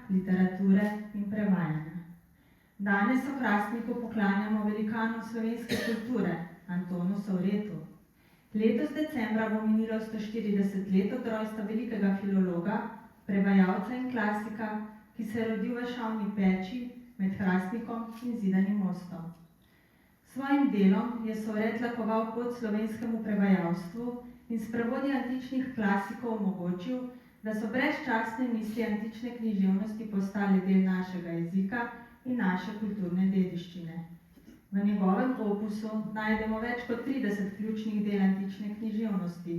literature in prevajanja. Danes v Hrastniku poklanjamo velikanu slovenske kulture, Antonu Sovretu. Letos decembra bo minilo 140 let od rojstva velikega filologa, prevajalca in klasika, ki se je rodil v Šavni Peči med Hrastnikom in Zidanim Mostom. Svojim delom je Sovret lakoval pot slovenskemu prevajalstvu in s prevodi antičnih klasikov omogočil, da so brezčasne misli antične književnosti postale del našega jezika in naše kulturne dediščine. V njegovem opusu najdemo več kot 30 ključnih del antične književnosti,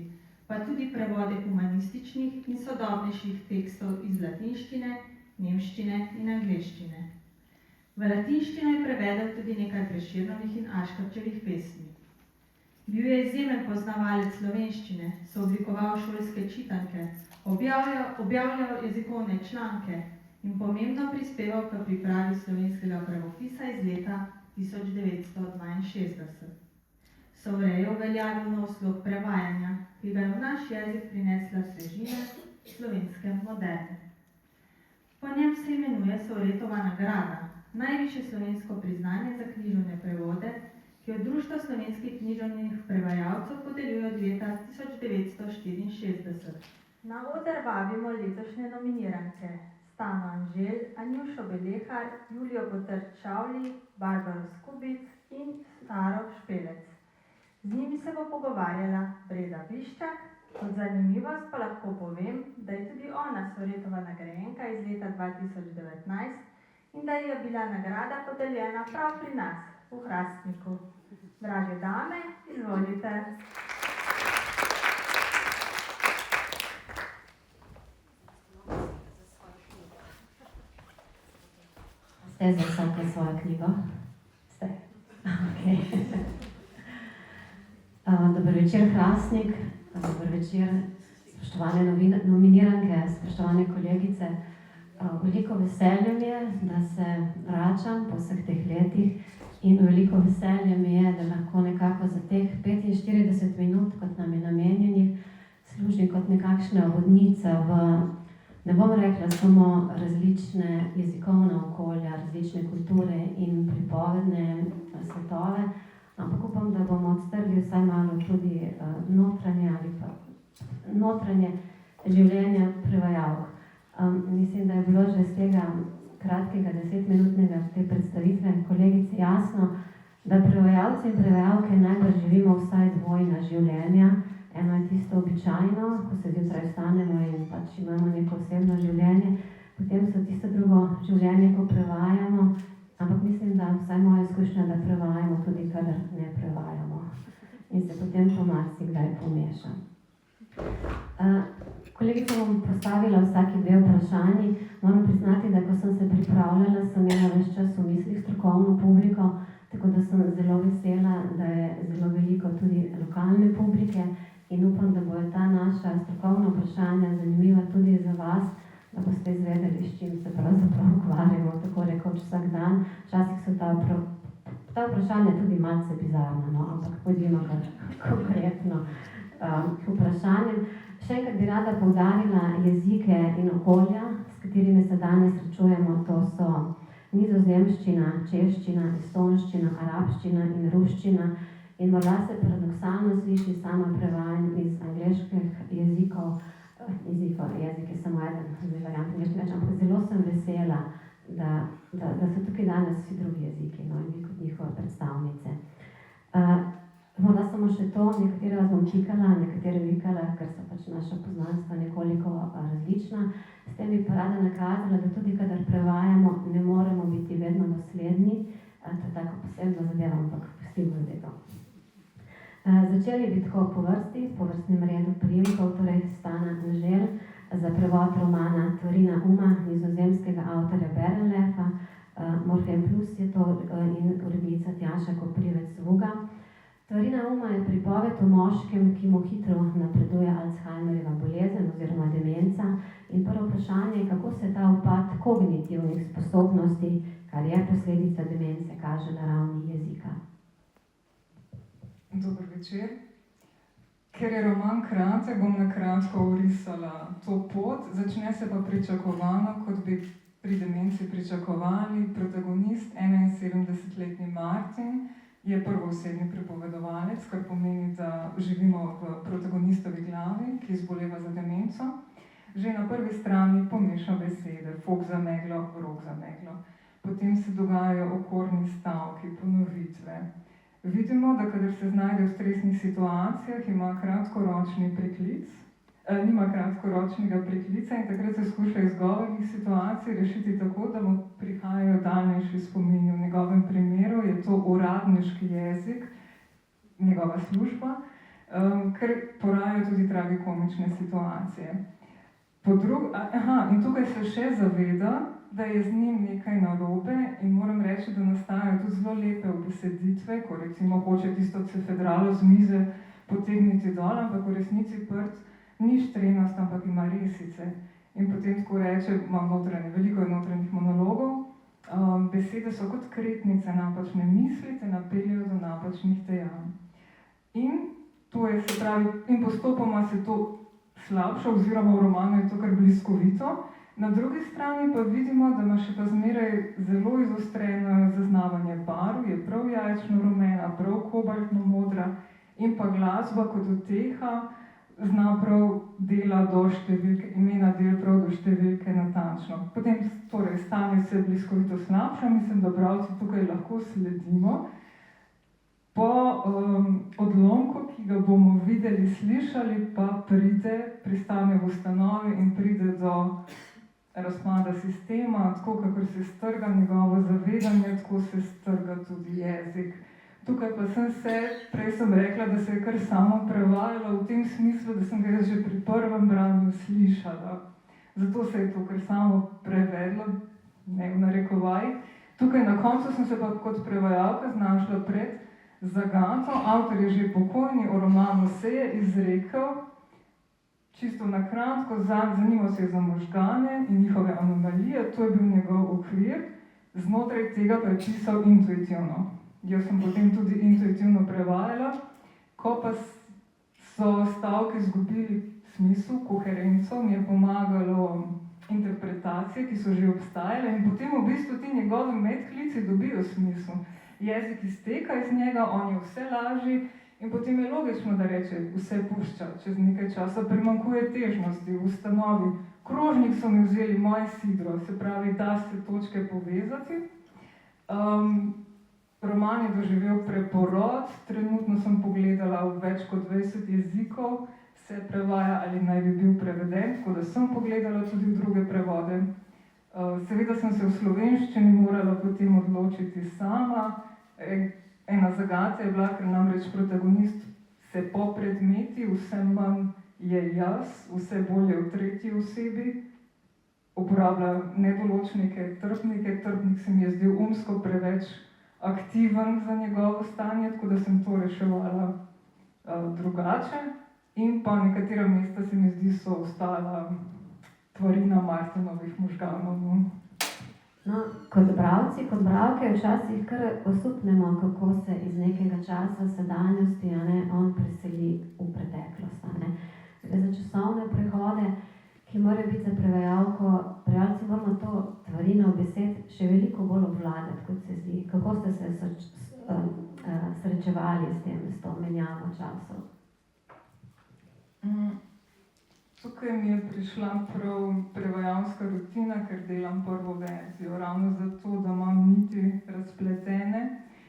pa tudi prevode humanističnih in sodobnejših tekstov iz latinščine, nemščine in angleščine. V latinščino je prevedel tudi nekaj Prešernovih in Aškerčevih pesmi. Bil je izjemen poznavalec slovenščine, sooblikoval šolske čitanke, objavljal jezikovne članke in pomembno prispeval k pripravi slovenskega pravopisa iz leta 1962. Sovret je uveljavil nov slog prevajanja, ki ga je v naš jezik prinesla svežina slovenske moderne. Po njem se imenuje Sovretova nagrada, najvišje slovensko priznanje za književne prevode, ki jo Društvo slovenskih književnih prevajalcev podeljuje od leta 1964. Na oder vabimo letošnje nominiranke Stano Anželj, Anjušo Belehar, Julijo Potrč-Čavli, Barbaro Skubic in Staro Špelec. Z njimi se bo pogovarjala Breda Biščak. Kot zanimivost pa lahko povem, da je tudi ona Sovretova nagrajenka iz leta 2019 in da ji je bila nagrada podeljena prav pri nas, v Hrastniku. Drage dame, izvolite. Ste za vsake svojo knjigo? Ste? Okay. Dober večer, Hrastnik. Dober večer, spoštovane nominiranke, spoštovane kolegice. Veliko veselje mi je, da se vračam po vseh teh letih in veliko veselje mi je, da lahko nekako za teh 45 minut, kot nam je namenjenih, služi kot nekakšne vodnice v, ne bom rekla samo različne jezikovne okolja, različne kulture in pripovedne svetove, ampak upam, da bomo odstrli vsaj malo tudi notranje življenja prevajalk. Mislim, da je bilo že z tega kratkega 10-minutnega te predstavitve kolegice jasno, da prevajalci in prevajalke najbolj živimo vsaj dvojna življenja. Eno je tisto običajno, ko se zjutraj vstanemo in pač imamo neko osebno življenje, potem so tisto drugo življenje, ko prevajamo, ampak mislim, da vsaj moja izkušnja, da prevajamo tudi, kadar ne prevajamo. In se potem to marsikdaj pomeša. Kolegica bom postavila vsaki dve vprašanji. Moram priznati, da ko sem se pripravljala, sem imela ves čas v mislih strokovno publiko, tako da sem zelo vesela, da je zelo veliko tudi lokalne publike in upam, da bojo ta naša strokovna vprašanja zanimiva tudi za vas, da boste izvedeli, s čim se pravzaprav ukvarjamo, tako rekoč vsak dan. Včasih so ta vprašanja tudi malce bizarna, no? Ampak pojdimo konkretno vprašanjem. Še enkrat bi rada poudarila jezike in okolja, s katerimi se danes srečujemo. To so nizozemščina, češčina, estonščina, arabščina in ruščina. In morda se paradoksalno sliši samo prevajanje iz angleških jezikov. Jezik je samo eden, zdaj variant angleški več, ampak zelo sem vesela, da so tukaj danes vsi drugi jeziki, no, in vi kot njihove predstavnice. Morda samo še to, nekatere vas bom čikala, nekatere vikala, ker so pač naša poznanstva nekoliko različna. S tem bi pa rada nakazala, da tudi kadar prevajamo, ne moremo biti vedno dosledni. To je tako posebno zadeva, ampak pustimo zdaj to. Začeli bi tako po vrstnem redu prijemkov, torej Stana Anželj za prevod romana Tvorina uma nizozemskega avtorja Berenlefa. Morfem Plus je to in urednica Tjaša Koprivec-Vuga. Tvorina uma je pripoved o moškem, ki mu hitro napreduje Alzheimerjeva bolezen oziroma demenca. In prvo vprašanje je, kako se ta upad kognitivnih sposobnosti, kar je posledica demence, kaže na ravni jezika. Dober večer. Ker je roman kratek, bom na kratko orisala to pot. Začne se pa pričakovano, kot bi pri demenci pričakovali. Protagonist, 71-letni Martin, je prvoosebni pripovedovalec, kar pomeni, da živimo v protagonistovi glavi, ki zboleva za demenco. Že na prvi strani pomeša besede, fok za meglo, rok za meglo. Potem se dogajajo okorni stavki, ponovitve. Vidimo, da kadar se znajde v stresnih situacijah, ima kratkoročni preklic, nima kratkoročnega preklica in takrat se skuša izgovornih situacij rešiti tako, da mu prihajajo daljnejši spomini. V njegovem primeru je to uradniški jezik, njegova služba, ker porajajo tudi tragikomične situacije. In tukaj se še zaveda, da je z njim nekaj narobe in moram reči, da nastajajo tudi zelo lepe ubeseditve, ko recimo hoče tisto cefedralo z mize potegniti dol, ampak v resnici prt ni štrenast, ampak ima resice. In potem tako reče, imam veliko notranjih monologov, besede so kot kretnice, napačne misli te napeljajo do napačnih dejanj. In to je, se pravi, in postopoma se to slabša, oziroma v romanu je to kar bliskovito. Na drugi strani pa vidimo, da ima še pa zmeraj zelo izostreno zaznavanje barv, je prav jajčno rumena, prav kobaltno modra in pa glasba kot uteha zna prav dela do številke, imena del prav do številke natančno. Potem torej stanje se bliskovito slabša, mislim, da bralci tukaj lahko sledimo. Po odlomku, ki ga bomo videli, slišali, pa pristane v ustanovi in pride do razpada sistema, tako kakor se strga njegovo zavedanje, tako se strga tudi jezik. Tukaj pa prej sem rekla, da se je kar samo prevajala v tem smislu, da sem ga jaz že pri prvem branju slišala. Zato se je to kar samo prevedlo, ne v narekovaj. Tukaj na koncu sem se pa kot prevajalka znašla pred zagato. Avtor je že pokojni, o romanu se je izrekel, čisto na kratko, zanimal se je za možgane in njihove anomalije, to je bil njegov okvir, znotraj tega pa je pisal intuitivno. Jaz sem potem tudi intuitivno prevajala, ko pa so stavki izgubili smisel, koherenco, mi je pomagalo interpretacije, ki so že obstajale in potem v bistvu ti njegovi medklici dobijo smisel. Jezik izteka iz njega, on je vse lažji in potem je logično, da reče, vse pušča, čez nekaj časa primanjkuje težnosti v ustanovi. Krožnik so mi vzeli moj sidro, se pravi, da se točke povezati. Roman je doživel preporod, trenutno sem pogledala v več kot 20 jezikov, se prevaja ali naj bi bil preveden, tako da sem pogledala tudi v druge prevode. Seveda sem se v slovenščini morala potem odločiti sama. Ena zagata je bila, ker namreč protagonist se po predmeti, vse manj je jaz, vse bolje v tretji osebi, uporablja nedoločnike, trpnike, trpnik se mi je zdel umsko preveč aktiven za njegovo stanje, tako da sem to reševala drugače. In pa nekatera mesta se mi zdi so ostala tvorina Martinovih možganov. No, kot bralci, kot bralke včasih kar osupnemo, kako se iz nekega časa sedanjosti on preseli v preteklost. Gre za časovne prehode, ki morajo biti za prevajalko. Prevajalci moramo to tvorino besed še veliko bolj obvladati, kot se zdi. Kako ste se srečevali s to menjavo časov? Tukaj mi je prišla prav prevajalska rutina, ker delam prvo verzijo, ravno zato, da imam niti razpletene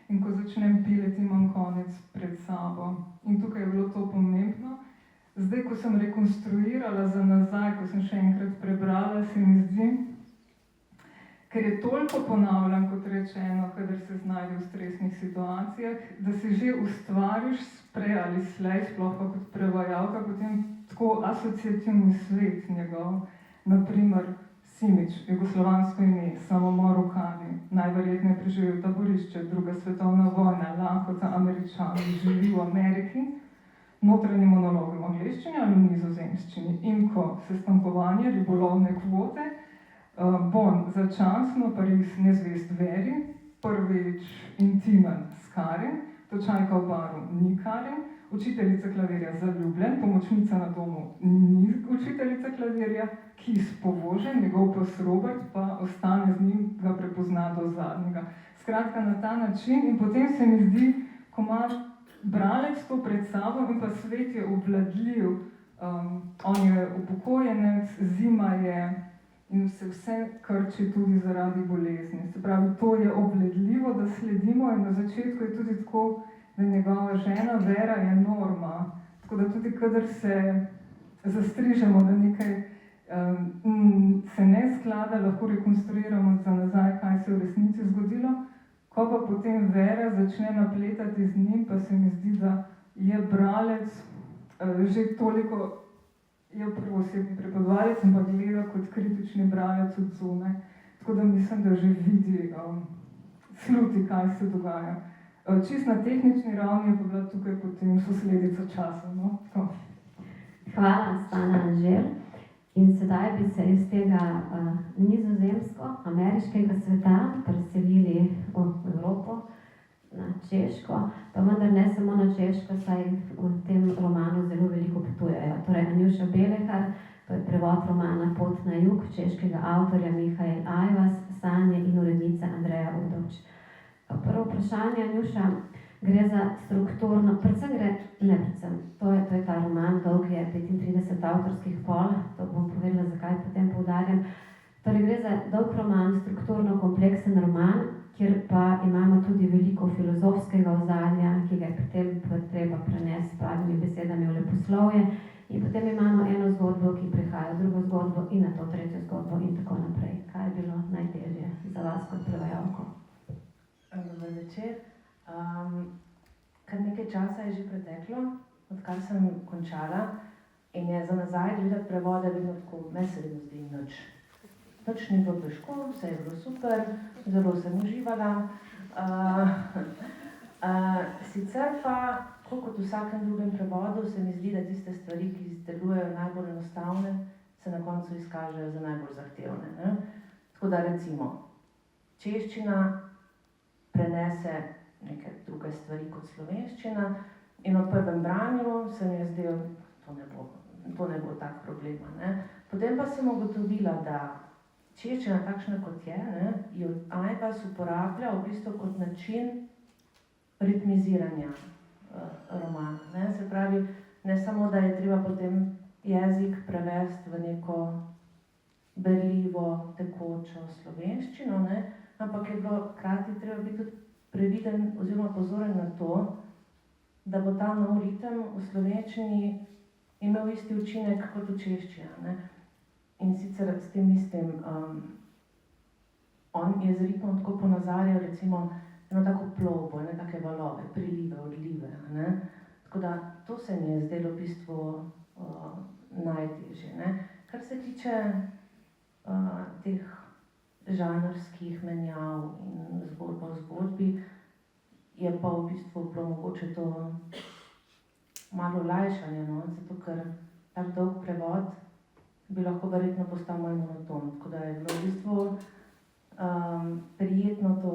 in ko začnem pileti, imam konec pred sabo. In tukaj je bilo to pomembno. Zdaj, ko sem rekonstruirala za nazaj, ko sem še enkrat prebrala, se mi zdi, ker je toliko ponavljam, kot rečeno, kadar se znajde v stresnih situacijah, da si že ustvariš prej ali slej, sploh pa kot prevajalka, potem tako asociativni svet njegov. Naprimer, Simič, jugoslovansko ime, samomor v Kani, najverjetneje preživel taborišče, druga svetovna vojna, lakota, Američani, živi v Ameriki, notranji monolog v angleščini ali v nizozemščini, Imko, sestankovanje, ribolovne kvote, Bon, začasno, Pariz, nezvest veri, prvič intimen s Karin, točajka v baru ni Karin, učiteljica klavirja zaljubljen, pomočnica na domu ni učiteljica klavirja, Kis povožen, njegov pas Robert pa ostane z njim, ga prepozna do zadnjega. Skratka, na ta način in potem se mi zdi, ko ima bralec to pred sabo in pa svet je obvladljiv, on je upokojenec, zima je in se vse krči tudi zaradi bolezni. Se pravi, to je obvladljivo, da sledimo in na začetku je tudi tako, da njegova žena Vera je norma. Tako da tudi, kadar se zastrižemo, da nekaj se ne sklada, lahko rekonstruiramo za nazaj, kaj se je v resnici zgodilo. Ko pa potem Vera začne napletati z njim, pa se mi zdi, da je bralec že toliko, je prvoosebni pripovedovalec, ampak gleda kot kritični bralec od zunaj. Tako da mislim, da že vidi, sluti, kaj se dogaja. Čist na tehnični ravni je pa bila tukaj potem posledica časa. No? Hvala, Stana Anžel. In sedaj bi se iz tega nizozemsko-ameriškega sveta preselili v Evropo, na Češko, pa vendar ne samo na Češko, saj v tem romanu zelo veliko potujejo. Torej, Anjuša Belehar, to je prevod romana Pot na jug češkega avtorja Mihael Ajvas, sanje in urednica Andreja Udovč. Prvo vprašanje, Anjuša, gre za strukturno, to je ta roman, dolg je 35 avtorskih pol, to bom povedala, zakaj potem poudarjam. Torej, gre za dolg roman, strukturno kompleksen roman, kjer pa imamo tudi veliko filozofskega ozadja, ki ga je potem treba prenesti s pravimi besedami v leposlovje. In potem imamo eno zgodbo, ki prihaja v drugo zgodbo in na to tretjo zgodbo in tako naprej. Kaj je bilo najtežje za vas kot prevajalko? Dober večer. Kar nekaj časa je že preteklo, odkar sem končala in je za nazaj gledati prevode vedno tako, meni se vedno zdi nič. Nič ni bilo težko, vse je bilo super, zelo sem uživala. Sicer pa, kot v vsakem drugem prevodu, se mi zdi, da tiste stvari, ki delujejo najbolj enostavne, se na koncu izkažejo za najbolj zahtevne. Ne? Tako da recimo, češčina prenese neke druge stvari kot slovenščina in v prvem branju se mi je zdelo, to ne bo tak problema. Ne? Potem pa sem ugotovila, da češčina takšna kot je, ne, jo Ajvas uporablja v bistvu kot način ritmiziranja romana. Ne? Se pravi, ne samo, da je treba potem jezik prevesti v neko berljivo, tekočo slovenščino, ne? Ampak je bilo hkrati treba biti tudi previden oziroma pozoren na to, da bo ta nov ritem v slovenščini imel isti učinek kot v češčini. Ne? In sicer s tem istim, on je z ritmom tako ponazarjal recimo eno tako plovbo, ene take valove, prilive, odlive. Ne? Tako da to se mi je zdelo v bistvu najtežje. Ne? Kar se tiče teh žanrskih menjav in zgodba v zgodbi, je pa v bistvu bilo mogoče to malo lajšanje, no? Zato ker tak dolg prevod bi lahko verjetno postal malo monoton. Tako da je bilo v bistvu prijetno to,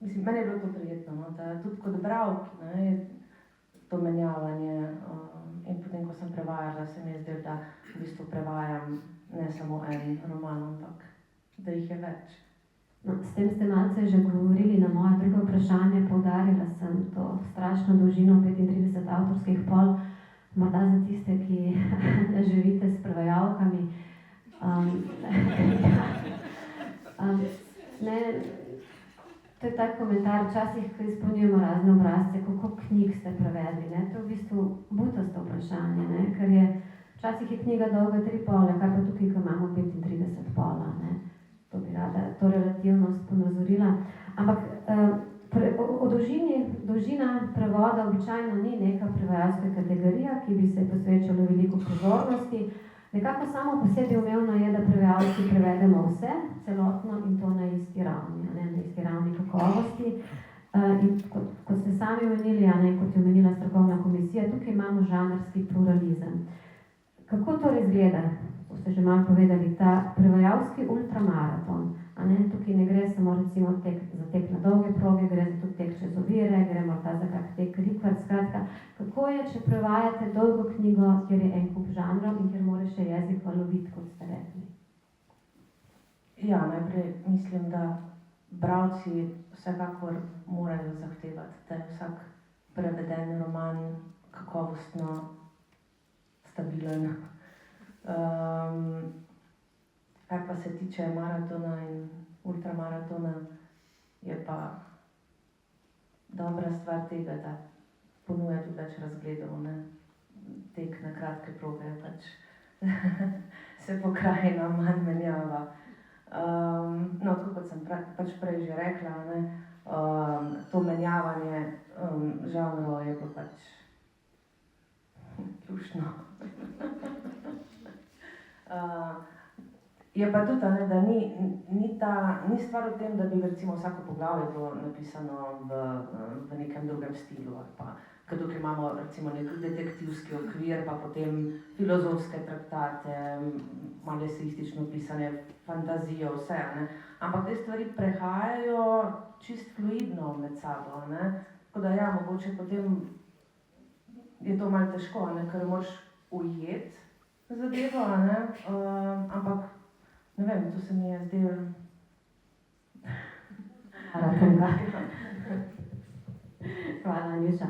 mislim, meni je bilo to prijetno, no? Da tudi kot bralki, ne, je to menjavanje in potem, ko sem prevajala, se mi je zdelo, da v bistvu prevajam ne samo en roman, ampak da jih je več. No, s tem ste malce že govorili na moje drugo vprašanje, poudarila sem to strašno dolžino 35 avtorskih pol, morda za tiste, ki ne živite s prevajalkami. To je tak komentar, včasih, ko izpolnjujemo razne obrazce, koliko knjig ste prevedli. Ne? To je v bistvu butasto vprašanje, ne? Ker je, včasih je knjiga dolga 3 pole, kaj pa tukaj, ko imamo 35 pola. Ne? To bi rada, to relativnost ponazorila. Ampak o dolžina prevoda običajno ni neka prevajalska kategorija, ki bi se posvečala veliko pozornosti. Nekako samo po sebi umevno je, da prevajalci prevedemo vse, celotno in to na isti ravni, ne? Na isti ravni kakovosti. In kot ste sami omenili, ne, kot je omenila strokovna komisija, tukaj imamo žanrski pluralizem. Kako to izgleda? To ste že malo povedali, ta prevajalski ultramaraton. A ne, tukaj ne gre samo recimo za tek na dolge proge, gre za tudi tek čez ovire, gre morda za kak tek rikvart, skratka. Kako je, če prevajate dolgo knjigo, kjer je en kup žanrov in kjer mora še jezik valoviti, kot ste rekli? Ja, najprej mislim, da bralci vsekakor morajo zahtevati, da je vsak preveden roman kakovostno stabilen. Kar pa se tiče maratona in ultramaratona, je pa dobra stvar tega, da ponuja tudi več razgledov, ne. Tek na kratke proge pač se pokrajina manj menjava. No, tako kot sem pač prej že rekla, ne, to menjavanje žanrov je bilo pač luštno. Je pa tudi, ne, da ni stvar v tem, da bi recimo vsako poglavje bilo napisano v nekem drugem stilu, ali pa, ker tukaj imamo recimo nek detektivski okvir, pa potem filozofske traktate, malo eseistično pisane, fantazijo, vse, ne. Ampak te stvari prehajajo čist fluidno med sabo, ne. Tako da ja, mogoče potem je to malo težko, ne, ker moraš ujeti zadevo, ne, ampak ne vem, to se mi je zdelo... Hvala, Anjuša.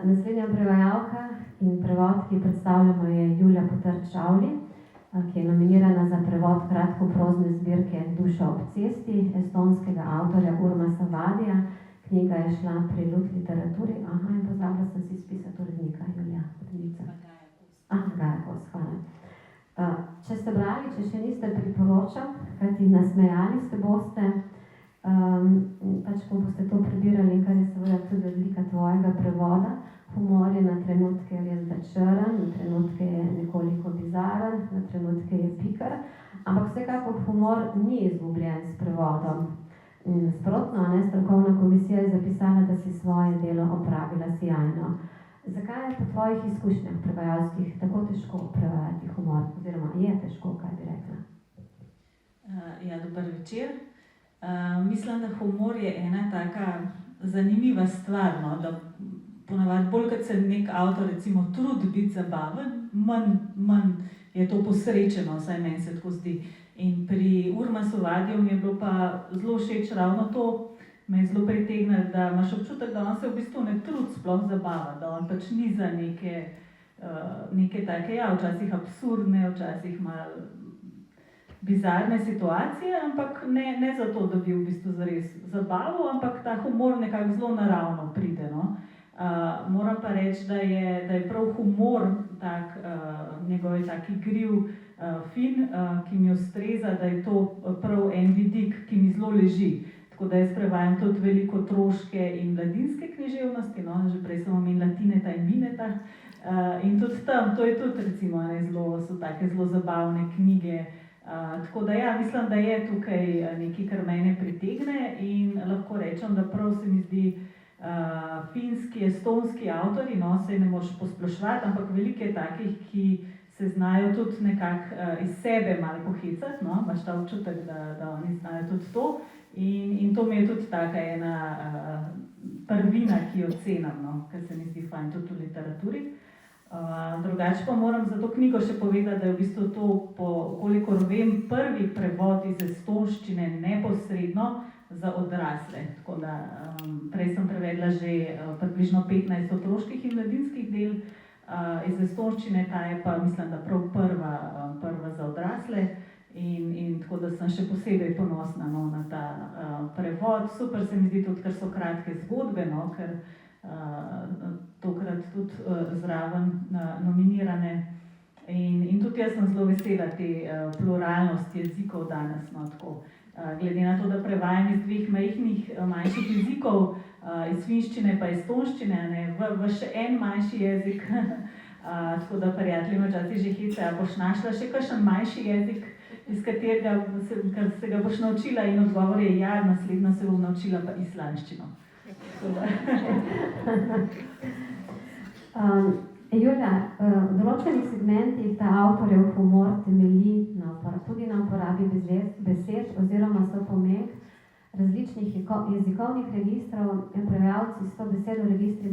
Naslednja prevajalka in prevod, ki predstavljamo, je Julija Potrč-Čavli, ki je nominirana za prevod kratkoprozne zbirke Duša ob cesti estonskega avtorja Urmasa Vadija. Knjiga je šla pri Lud literaturi. Aha, in pozabila sem si spisati urednika, Julija, urednica. Gaja Kos, hvala. Če ste brali, če še niste, priporočam, kajti nasmejali se boste, pač ko boste to prebirali, kar je seveda tudi odlika tvojega prevoda. Humor je na trenutke res da črn, na trenutke je nekoliko bizaren, na trenutke je pikar, ampak vsekakor humor ni izgubljen s prevodom. Nasprotno, ne, strokovna komisija je zapisala, da si svoje delo opravila sijajno. Zakaj je po tvojih izkušnjah prevajalskih tako težko prevajati humor, oziroma je težko, kaj bi rekla? Ja, dober večer. Mislim, da humor je ena taka zanimiva stvar, no, da ponavadi bolj, kot se nek avtor recimo trudi biti zabaven, manj je to posrečeno, vsaj meni se tako zdi. In pri Urmasu Vadiju mi je bilo pa zelo všeč ravno to, me je zelo pritegnilo, da imaš občutek, da on se v bistvu ne trudi sploh zabava, da on pač ni za neke take, ja, včasih absurdne, včasih malo bizarne situacije, ampak ne zato, da bi v bistvu zares zabavo, ampak ta humor nekako zelo naravno pride, no. Moram pa reči, da je prav humor tak, njegov je tak igriv, fin, ki mi ustreza, da je to prav en vidik, ki mi zelo leži. Tako da jaz prevajam tudi veliko otroške in mladinske književnosti, no, že prej sem omenila Tineta in Mineta. In tudi tam, to je tudi recimo so take zelo zabavne knjige. Tako da ja, mislim, da je tukaj nekaj, kar mene pritegne in lahko rečem, da prav se mi zdi finski, estonski avtorji, no, se ne moreš posploševati, ampak veliko je takih, ki se znajo tudi nekako iz sebe malo pohecati, no, imaš ta občutek, da oni znajo tudi to. In to mi je tudi taka ena prvina, ki jo cenim, no, ker se mi zdi fajn tudi v literaturi. Drugače pa moram za to knjigo še povedati, da je v bistvu to, kolikor vem, prvi prevod iz estonščine neposredno za odrasle. Tako da prej sem prevedla že približno 15 otroških in mladinskih del iz estonščine, ta je pa mislim, da prav prva za odrasle. In tako da sem še posebej ponosna, no, na ta prevod. Super se mi zdi tudi, ker so kratke zgodbe, no, ker tokrat tudi zraven nominirane. In tudi jaz sem zelo vesela te pluralnosti jezikov danes, no, tako. Glede na to, da prevajam iz dveh manjših jezikov, iz finščine pa estonščine, ne, v še en manjši jezik. Tako da prijatelji včasih že hecajo, a boš našla še kakšen manjši jezik, iz katerega se ga boš naučila, in odgovor je ja, naslednjo se bom naučila pa islandščino. Julija, v določenih segmentih ta avtorjev humor temelji tudi na uporabi besed oziroma sopomenk različnih jezikovnih registrov. Prevajalci s to besedo registri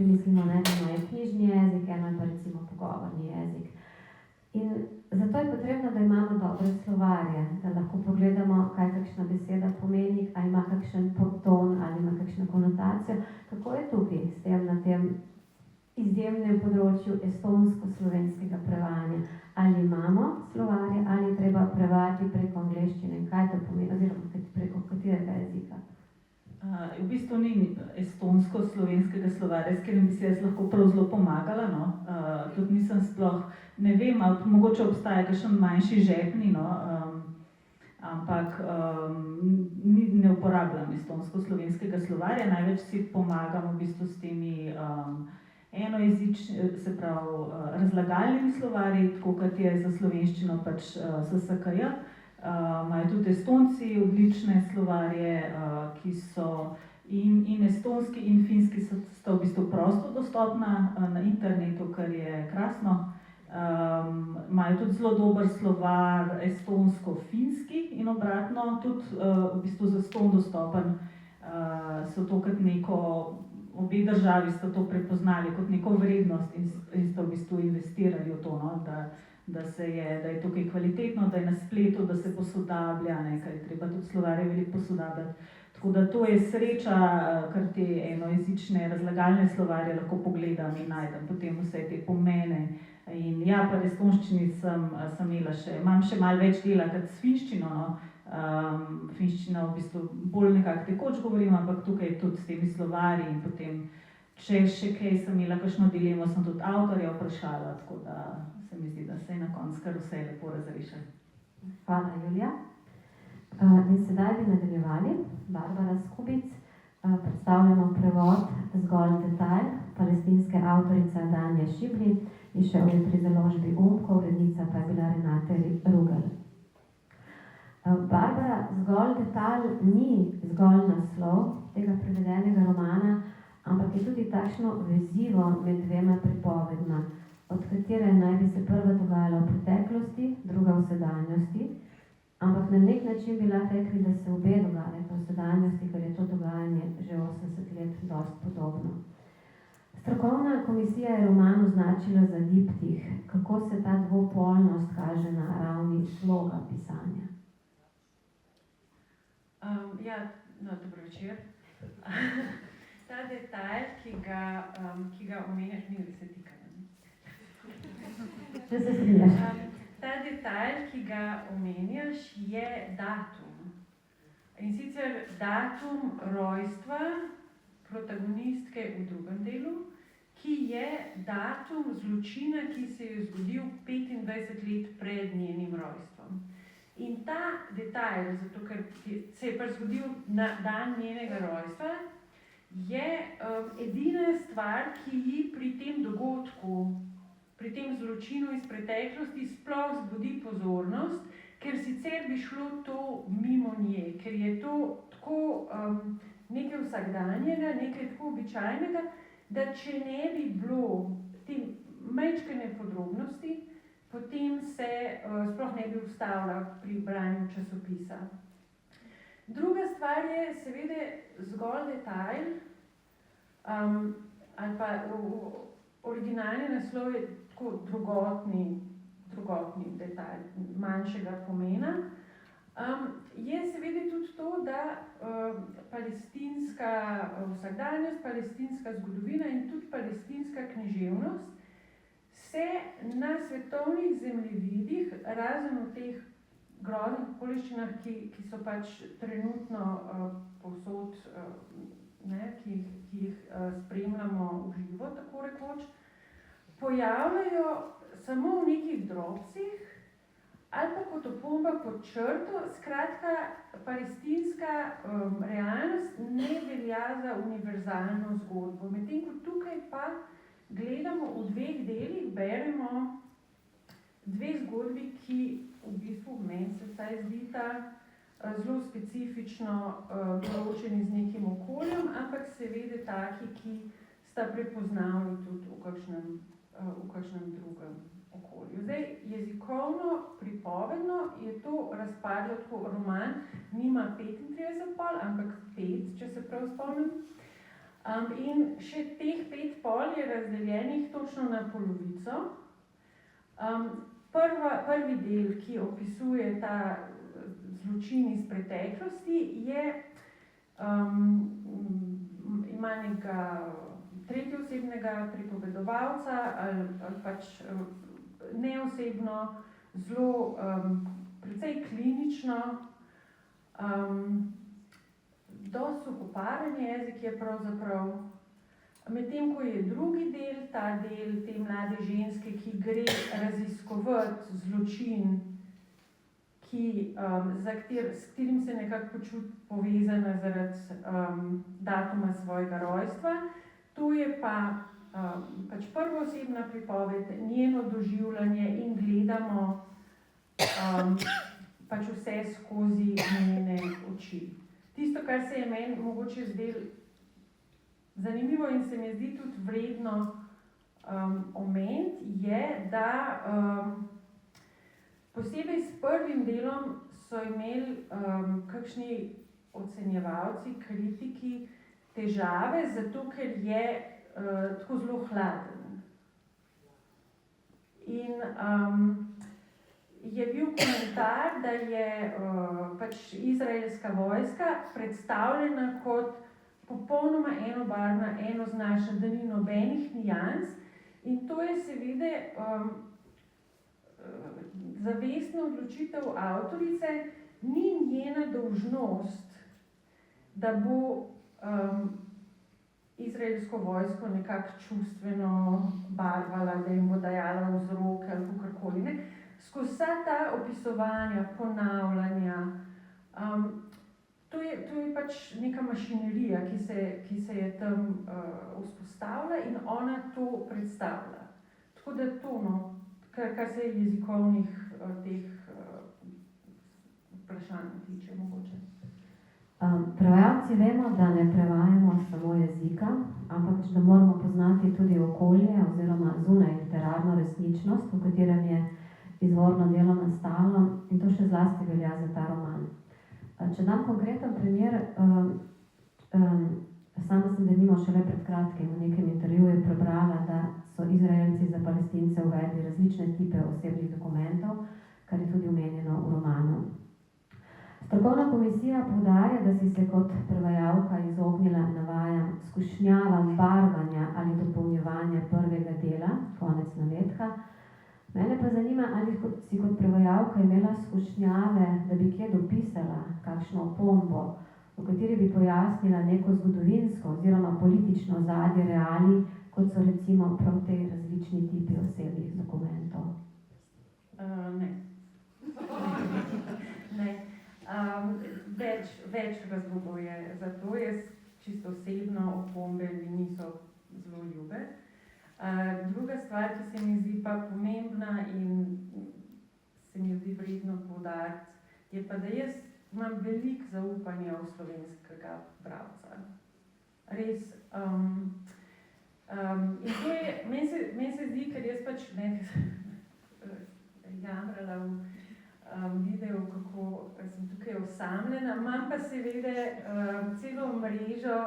mislimo, ne, eno je knjižni jezik, eno je pa recimo pogovorni jezik. In zato je potrebno, da imamo dobre slovarje, da lahko pogledamo, kaj kakšna beseda pomeni, ali ima kakšen podton, ali ima kakšno konotacijo. Kako je tukaj s tem na tem izjemnem področju estonsko-slovenskega prevajanja? Ali imamo slovarje, ali treba prevajati preko angleščine? Kaj to pomeni, oziroma preko katerega jezika? V bistvu ni estonsko-slovenskega slovarja, s katerim bi si jaz lahko prav zelo pomagala. No? Tudi nisem sploh, ne vem, ali mogoče obstaja kakšen manjši žepni, no? Ampak ne uporabljam estonsko-slovenskega slovarja, največ si pomagam v bistvu s temi se pravi, razlagalnimi slovarji, tako kot je za slovenščino pač SSKJ. Imajo tudi Estonci odlične slovarje, ki so in estonski in finski sta v bistvu prosto dostopna na internetu, kar je krasno. Imajo tudi zelo dober slovar estonsko-finski in obratno, tudi v bistvu zastonj dostopen. So to kot neko, obe državi sta to prepoznali kot neko vrednost in sta v bistvu investirali v to, no? Da je tukaj kvalitetno, da je na spletu, da se posodablja, ker je treba tudi slovarje veliko posodabljati. Tako da to je sreča, ker te enojezične razlagalne slovarje lahko pogledam in najdem potem vse te pomene. In ja, pa v estonščini sem imela imam še malo več dela kot s finščino, no. Finščino v bistvu bolj nekako tekoč govorim, ampak tukaj tudi s temi slovarji in potem, če še kaj sem imela kakšno dilemo, sem tudi avtorja vprašala, tako da se mi zdi, da se je na koncu kar vse lepo razrešilo. Hvala, Julija. In sedaj bi nadaljevali. Barbara Skubic, predstavljamo prevod Zgolj detajl palestinske avtorice Danje Šibli, izšel je pri založbi Umko, urednica pa je bila Renate Rugel. Barbara, Zgolj detajl ni zgolj naslov tega prevedenega romana, ampak je tudi takšno vezivo med dvema pripovedma, od katere naj bi se prva dogajala v preteklosti, druga v sedanjosti, ampak na nek način bi lahko rekli, da se obe dogajata v sedanjosti, ker je to dogajanje že 80 let dosti podobno. Strokovna komisija je roman označila za diptih. Kako se ta dvopolnost kaže na ravni sloga pisanja? Dobro večer. Ta detajl, ki ga omenjaš, ni desetika. Če se strinjaš. Ta detajl, ki ga omenjaš, je datum. In sicer datum rojstva protagonistke v drugem delu, ki je datum zločina, ki se je zgodil 25 let pred njenim rojstvom. In ta detajl, zato ker se je pač zgodil na dan njenega rojstva, je edina stvar, ki ji pri tem dogodku, pri tem zločinu iz preteklosti sploh zbudi pozornost, ker sicer bi šlo to mimo nje, ker je to tako nekaj vsakdanjega, nekaj tako običajnega, da če ne bi bilo te majčkene podrobnosti, potem se sploh ne bi ustavila pri branju časopisa. Druga stvar je seveda zgolj detajl, ali pa originalni naslov je tako drugotni detajl, manjšega pomena. Je seveda tudi to, da palestinska vsakdanjost, palestinska zgodovina in tudi palestinska književnost se na svetovnih zemljevidih, razen v teh groznih okoliščinah, ki so pač trenutno povsod, ki jih spremljamo v živo, tako rekoč, pojavljajo samo v nekih drobcih ali pa kot opomba pod črto. Skratka, palestinska realnost ne velja za univerzalno zgodbo. Medtem ko tukaj pa gledamo v dveh delih, beremo dve zgodbi, ki v bistvu meni se vsaj zdita zelo specifično določeni z nekim okoljem, ampak seveda taki, ki sta prepoznavni tudi v kakšnem drugem okolju. Zdaj, jezikovno, pripovedno je to razpadlo tako, roman nima 35 pol, ampak 5, če se prav spomnim. In še teh 5 pol je razdeljenih točno na polovico. Prvi del, ki opisuje ta zločin iz preteklosti, ima nekega tretjeosebnega pripovedovalca ali pač neosebno, zelo precej klinično, dosti suhoparen jezik je pravzaprav. Medtem ko je drugi del, ta del te mlade ženske, ki gre raziskovati zločin, s katerim se nekako počuti povezana zaradi datuma svojega rojstva. To je pa pač prvoosebna pripoved, njeno doživljanje in gledamo pač vse skozi njene oči. Tisto, kar se je meni mogoče zdelo zanimivo in se mi zdi tudi vredno omeniti, je, da posebej s prvim delom so imeli kakšni ocenjevalci, kritiki težave, zato ker je tako zelo hladen. In je bil komentar, da je pač izraelska vojska predstavljena kot popolnoma enobarvna, enoznačna, da ni nobenih nijans. In to je seveda zavestna odločitev avtorice, ni njena dolžnost, da bo izraelsko vojsko nekako čustveno barvala, da jim bo dajala vzroke ali kakorkoli. Skozi vsa ta opisovanja, ponavljanja, to je pač neka mašinerija, ki se je tam vzpostavila in ona to predstavlja. Tako da to, kar se jezikovnih teh vprašanj tiče mogoče. Prevajalci vemo, da ne prevajamo samo jezika, ampak da moramo poznati tudi okolje oziroma zunaj literarno resničnost, v katerem je izvorno delo nastalo, in to še zlasti velja za ta roman. Če dam konkreten primer, sama sem denimo šele pred kratkim v nekem intervjuju prebrala, da so Izraelci za Palestince uvedli različne tipe osebnih dokumentov, kar je tudi omenjeno v romanu. Strokovna komisija poudarja, da si se kot prevajalka izognila, navajam, skušnjavam barvanja ali dopolnjevanja prvega dela, konec navedka. Mene pa zanima, ali si kot prevajalka imela skušnjave, da bi kje dopisala kakšno opombo, v kateri bi pojasnila neko zgodovinsko oziroma politično ozadje reali, kot so recimo prav te različni tipi osebnih dokumentov. Ne. Več razlogov je za to. Jaz čisto osebno opombe mi niso zelo ljube. Druga stvar, ki se mi zdi pa pomembna in se mi zdi vredno poudariti, je pa, da jaz imam veliko zaupanja v slovenskega bralca. Res. In to je, meni se zdi, ker jaz pač jamrala v videu, kako sem tukaj osamljena, imam pa seveda celo mrežo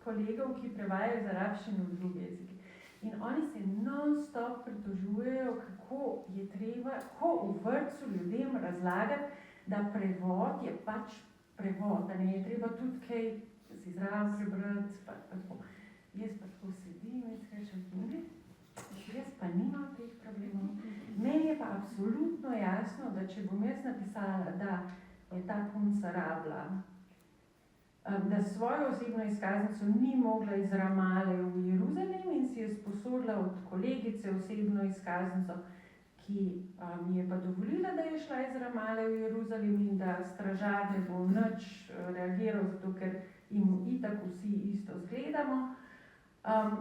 kolegov, ki prevajajo iz arabščine v druge jezike. In oni se non-stop pritožujejo, kako je treba, ko v vrtcu ljudem razlagati, da prevod je pač prevod, da ne je treba tudi kaj si zraven prebrati, pa tako. Jaz pa tako sedim in rečem, jaz pa nimam teh problemov. Meni je pa absolutno jasno, da če bom jaz napisala, da je ta punca rabila, da svojo osebno izkaznico ni mogla iz Ramale v Jeruzalem in si je sposodila od kolegice osebno izkaznico, ki mi je pa dovolila, da je šla iz Ramale v Jeruzalem in da stražar ne bo nič reagiral, zato ker jim itak vsi isto zgledamo,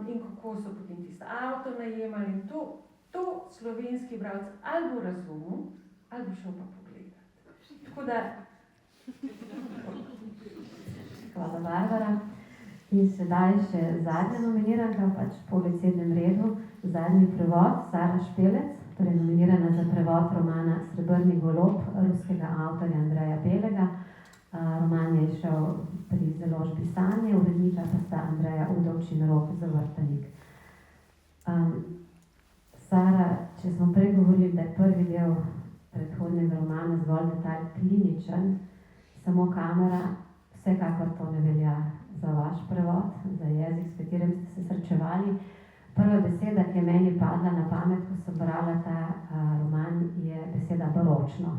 in kako so potem tisto avto najemali in to slovenski bralec ali bo razumel, ali bo šel pa pogledati. Tako da... Hvala, Barbara. In sedaj še zadnja nominiranka, pač po abecednem redu, zadnji prevod, Sara Špelec, torej nominirana za prevod romana Srebrni golob ruskega avtorja Andreja Belega. Roman je šel pri založbi Sanje, urednika pa sta Andreja Udovč in Rok Zavrtanik. Sara, če smo prej govorili, da je prvi del predhodnega romana zgolj detalj kliničen, samo kamera, vsekakor to ne velja za vaš prevod, za jezik, s katerim ste se srečevali. Prva beseda, ki je meni padla na pamet, ko sem brala ta roman, je beseda baročno.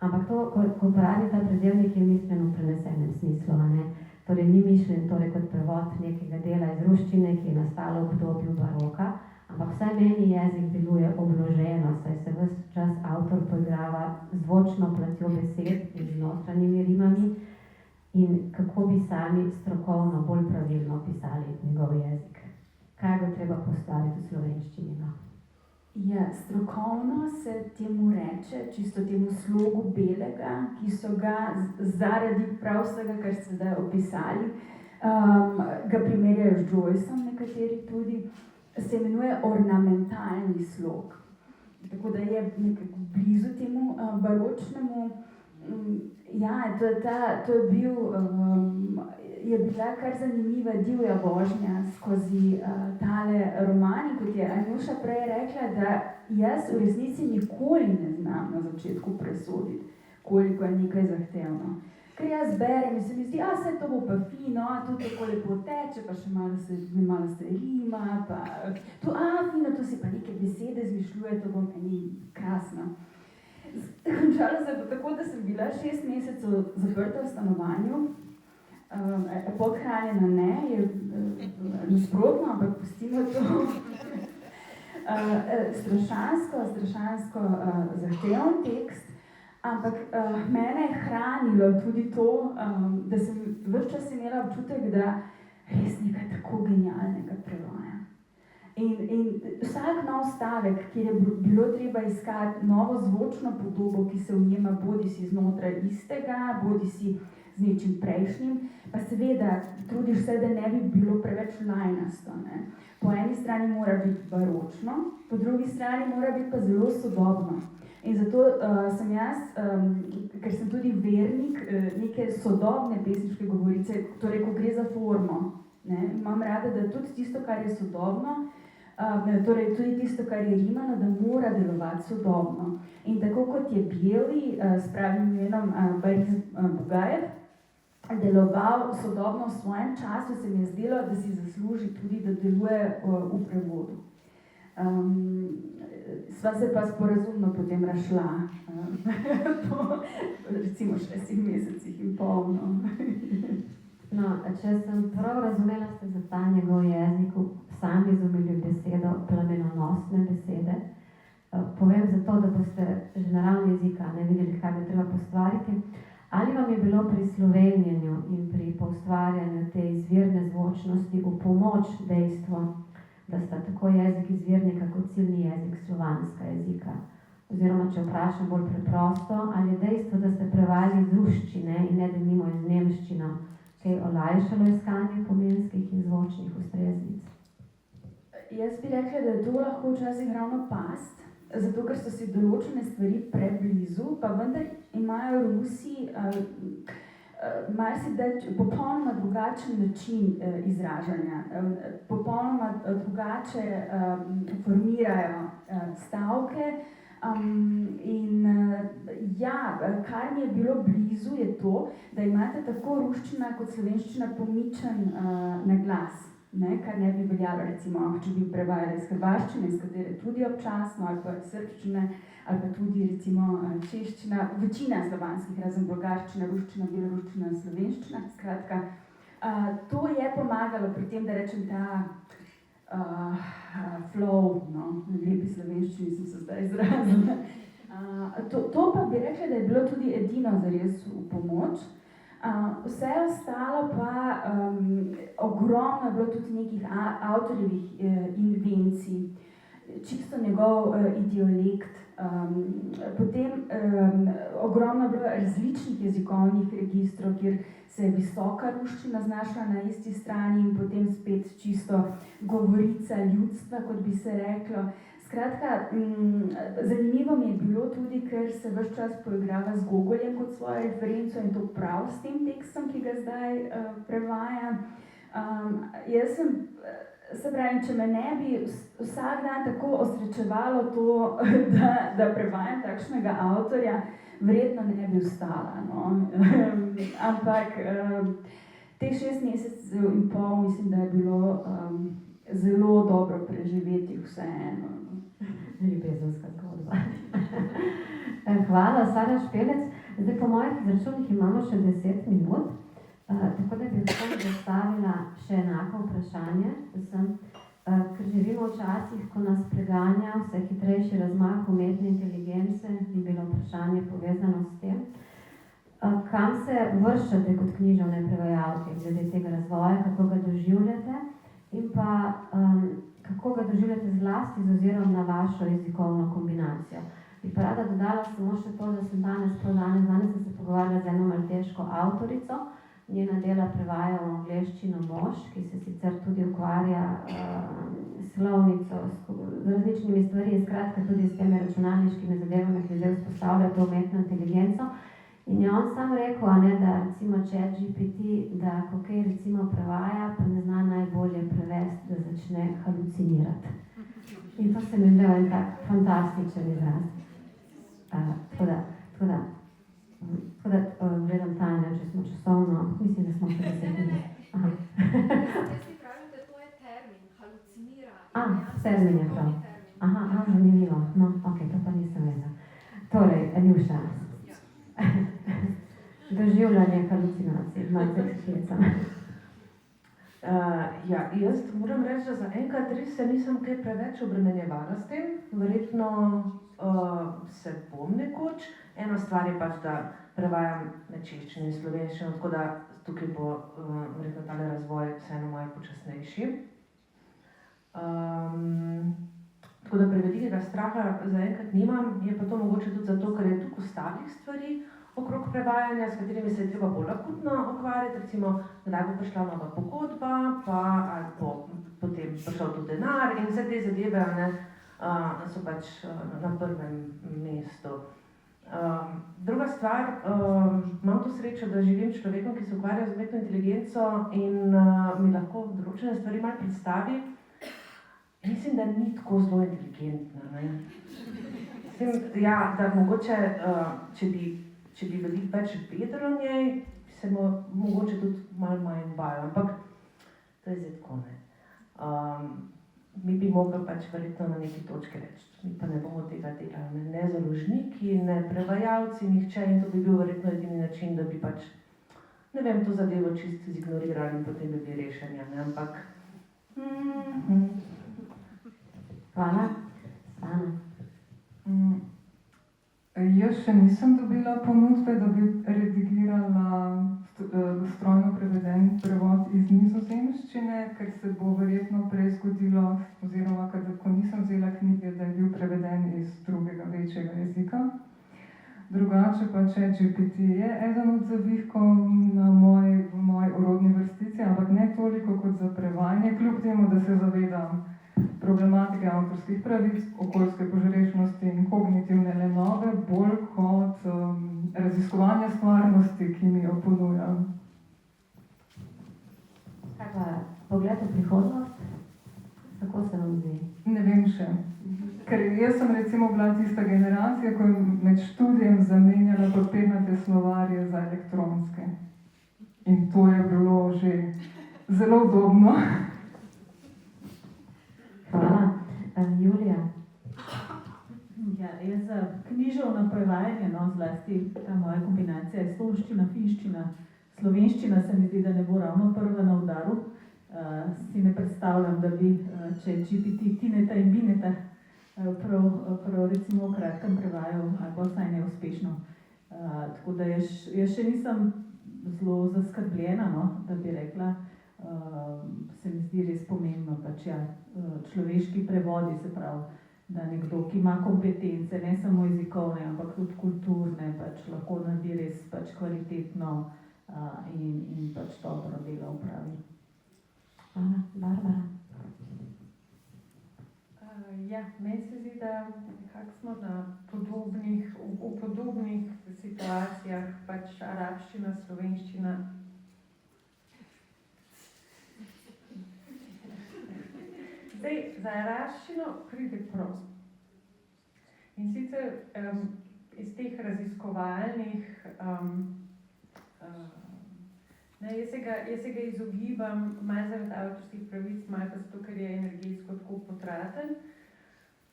Ampak to, ko pravi ta predelnik, je mišljen v prenesenem smislu, ne? Torej ni mišljen torej kot prevod nekega dela iz ruščine, ki je nastalo v obdobju baroka, ampak vsaj meni jezik deluje obloženo, saj se ves čas avtor poigrava zvočno platjo besed in z notranjimi rimami in kako bi sami strokovno bolj pravilno opisali njegov jezik. Kaj ga treba postaviti v slovenščini? No? Ja, strokovno se temu reče, čisto temu slogu Belega, ki so ga zaradi prav vsega, kar ste zdaj opisali, ga primerjajo z Joyceom, nekateri tudi, se imenuje ornamentalni slog. Tako da je nekako blizu temu baročnemu. Ja, je bila kar zanimiva divja vožnja skozi tale roman, kot je Anjuša prej rekla, da jaz v resnici nikoli ne znam na začetku presoditi, koliko je nekaj zahtevno. Ker jaz berem in se mi zdi, vse to bo pa fino, tu tako lepo teče, pa še malo se rima, pa tu, fino, tu si pa neke besede izmišljuje, to bo meni krasno. Končalo se bo tako, da sem bila 6 mesecev zaprta v stanovanju, podhranjena ne, je nasprotno, ampak pustimo to. Strašansko zahteven tekst, ampak mene je hranilo tudi to, da sem ves čas imela občutek, da res nekaj tako genialnega prevaja. In vsak nov stavek, kjer je bilo treba iskati novo zvočno podobo, ki se vnema bodisi znotraj istega, bodisi z nečim prejšnjim, pa seveda trudiš se, da ne bi bilo preveč lajnasto. Ne? Po eni strani mora biti baročno, po drugi strani mora biti pa zelo sodobno. In zato sem jaz, ker sem tudi vernik neke sodobne pesniške govorice, torej ko gre za formo, ne? Imam rada, da tudi tisto, kar je sodobno, torej tudi tisto, kar je rimano, da mora delovati sodobno. In tako kot je Beli s pravim imenom Boris Bugajev deloval sodobno v svojem času, se mi je zdelo, da si zasluži tudi, da deluje v prevodu. Sva se pa sporazumno potem razšla po recimo 6 mesecih in pol. No, če sem prav razumela, ste za ta njegov jezik sami izumili besedo plamenonosne besede. Povem zato, da boste že na ravni jezika ne videli, kaj bi treba postvariti. Ali vam je bilo pri slovenjenju in pri poustvarjanju te izvirne zvočnosti v pomoč dejstvo, da sta tako jezik izvirnika kot ciljni jezik slovanska jezika? Oziroma, če vprašam bolj preprosto, ali je dejstvo, da ste prevajali iz ruščine in ne denimo iz nemščino, kaj olajšalo iskanje pomenskih in zvočnih ustreznic? Jaz bi rekla, da je to lahko včasih ravno past, zato ker so si določene stvari preblizu, pa vendar imajo Rusi marsikdaj popolnoma drugačen način izražanja, popolnoma drugače formirajo stavke. Kar mi je bilo blizu, je to, da imate tako ruščina kot slovenščina pomičen naglas, ne, kar ne bi veljalo, recimo, če bi prevajali iz hrvaščine, iz katere tudi občasno, ali pa srbščine, ali pa tudi, recimo, češčina, večina slovanskih, razen bolgarščina, ruščina, beloruščina, slovenščina, skratka. To je pomagalo pri tem, da rečem ta flow, no, v lepi slovenščini sem se zdaj izrazila. To pa bi rekla, da je bilo tudi edino zares v pomoč. Vse ostalo pa ogromno je bilo tudi nekih avtorjevih invencij. Čisto njegov idiolekt, Potem ogromno bilo različnih jezikovnih registrov, kjer se je visoka ruščina znašla na isti strani in potem spet čisto govorica ljudstva, kot bi se reklo. Skratka, zanimivo mi je bilo tudi, ker se ves čas poigrava z Gogoljem kot svojo referenco in to prav s tem tekstom, ki ga zdaj prevaja. Jaz sem, se pravi, če me ne bi vsak dan tako osrečevalo to, da prevajam takšnega avtorja, verjetno ne bi vstala, no. Ampak teh 6 mesecev in pol mislim, da je bilo zelo dobro preživeti vseeno. Ljubezenska zgodba. Hvala, Sara Špelec. Zdaj po mojih izračunih imamo še 10 minut, tako da bi vsem zastavila še enako vprašanje vsem, ker živimo v časih, ko nas preganja vse hitrejši razmah umetne inteligence, ni bilo vprašanje povezano s tem. Kam se vršate kot književne prevajalke glede tega razvoja, kako ga doživljate in pa kako ga doživljate zlasti z ozirom na vašo jezikovno kombinacijo. Bi pa rada dodala samo še to, da sem danes sem se pogovarjala z eno malteško avtorico, njena dela prevaja v angleščino mož, ki se sicer tudi ukvarja slovnico z različnimi stvari, skratka tudi s temi računalniškimi zadevami, ki zdaj vzpostavlja to umetno inteligenco. In je on sam rekel, da recimo ChatGPT, da ko kaj recimo prevaja, pa ne zna najbolje prevesti, da začne halucinirati. In to se mi zdaj en tak fantastičen izraz. Tako da, gledam Tanja, če smo časovno, mislim, da smo še 10 minut. Jaz mi pravim, da to je termin, halucinira. Termin je prav. Zanimivo. No, ok, to pa nisem vedela. Torej, Ljuša. Doživljanje halucinacij, malce sklicam. Jaz moram reči, da za enkrat res se nisem kaj preveč obremenjevala s tem. Verjetno se bom nekoč. Ena stvar je pač, da prevajam med češčino in slovenščino, tako da tukaj bo verjetno tale razvoj vseeno malo počasnejši. Tako da prevelikega straha zaenkrat nimam, je pa to mogoče tudi zato, ker je tukaj ostalih stvari okrog prevajanja, s katerimi se je treba bolj akutno ukvarjati, recimo, kdaj bo prišla nova pogodba, ali bo potem prišel tudi denar in vse te zadeve so pač na prvem mestu. Druga stvar, imam to srečo, da živim s človekom, ki se ukvarja z umetno inteligenco in mi lahko določene stvari malo predstavi. Mislim, da ni tako zelo inteligentna. Mislim, da mogoče, če bi veliko več vedeli o njej, bi se mogoče tudi malo manj bajal, ampak to je zdaj tako, ne. Mi bi mogli pač verjetno na neki točki reči, mi pa ne bomo tega delali, ne založniki, ne prevajalci, nihče, in to bi bil verjetno edini način, da bi pač, ne vem, to zadevo čisto zignorirali in potem bi bili rešeni, ne, ampak... Hvala. Sana. Jaz še nisem dobila ponudbe, da bi redigirala strojno preveden prevod iz nizozemščine, ker se bo verjetno prej zgodilo, oziroma ko nisem vzela knjige, da je bil preveden iz drugega večjega jezika. Drugače pa ChatGPT je eden od zavihkov na moji orodni vrstici, ampak ne toliko kot za prevajanje, kljub temu, da se zavedam problematike avtorskih pravic, okoljske požrešnosti in kognitivne lenove, bolj kot raziskovanja stvarnosti, ki mi jo ponuja. Kaj pa pogled v prihodnost? Kako se vam zdi? Ne vem še. Ker jaz sem recimo bila tista generacija, ko je med študijem zamenjala papirnate slovarje za elektronske. In to je bilo že zelo udobno. Hvala. Julija? Jaz za književno prevajanje, zlasti ta moja kombinacija je estonščina, finščina, slovenščina se mi zdi, da ne bo ravno prva na udaru. Si ne predstavljam, da bi, če GPT Tineta in Bineta prav recimo v kratkem prevajal, ali pa vsaj neuspešno. Tako da jaz še nisem zelo zaskrbljena, da bi rekla, se mi zdi res pomembno, človeški prevodi, se pravi, da nekdo, ki ima kompetence, ne samo jezikovne, ampak tudi kulturne, pač lahko naredi res pač kvalitetno in pač dobro delo opravi. Hvala, Barbara. Ja, meni se zdi, da nekako smo v podobnih situacijah, pač arabščina, slovenščina. Zdaj, za arabščino pride prav. In sicer iz teh raziskovalnih, jaz se ga izogibam, malo zaradi avtorskih pravic, malo pa zato, ker je energetsko tako potraten,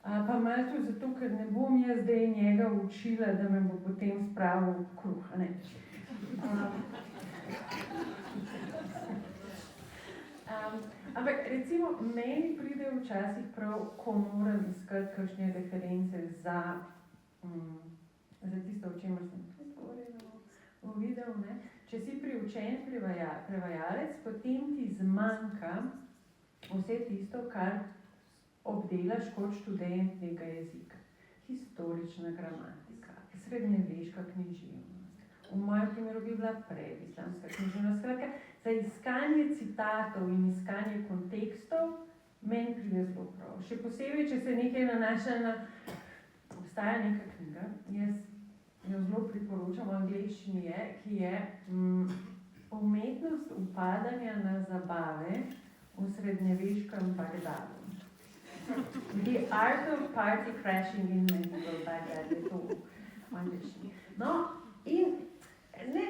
pa malo tudi zato, ker ne bom jaz zdaj njega učila, da me bo potem spravil kruh, a ne. Ampak recimo, meni pride včasih prav, ko moram iskati kakšne reference za tisto, o čemer sem tudi govorila v videu, ne. Če si priučen prevajalec, potem ti zmanjka vse tisto, kar obdelaš kot študent tega jezika. Historična gramatika, srednjeveška književnost, v mojem primeru bi bila predislamska književnost. Skratka, za iskanje citatov in iskanje kontekstov meni pride zelo prav. Še posebej, če se nekaj nanaša na... Obstaja neka knjiga, jaz jo zelo priporočam, v angleščini je, ki je umetnost upadanja na zabave v srednjeveškem Bagdadu. The Art of Party Crashing in Medieval Baghdad je to v angleščini. No, in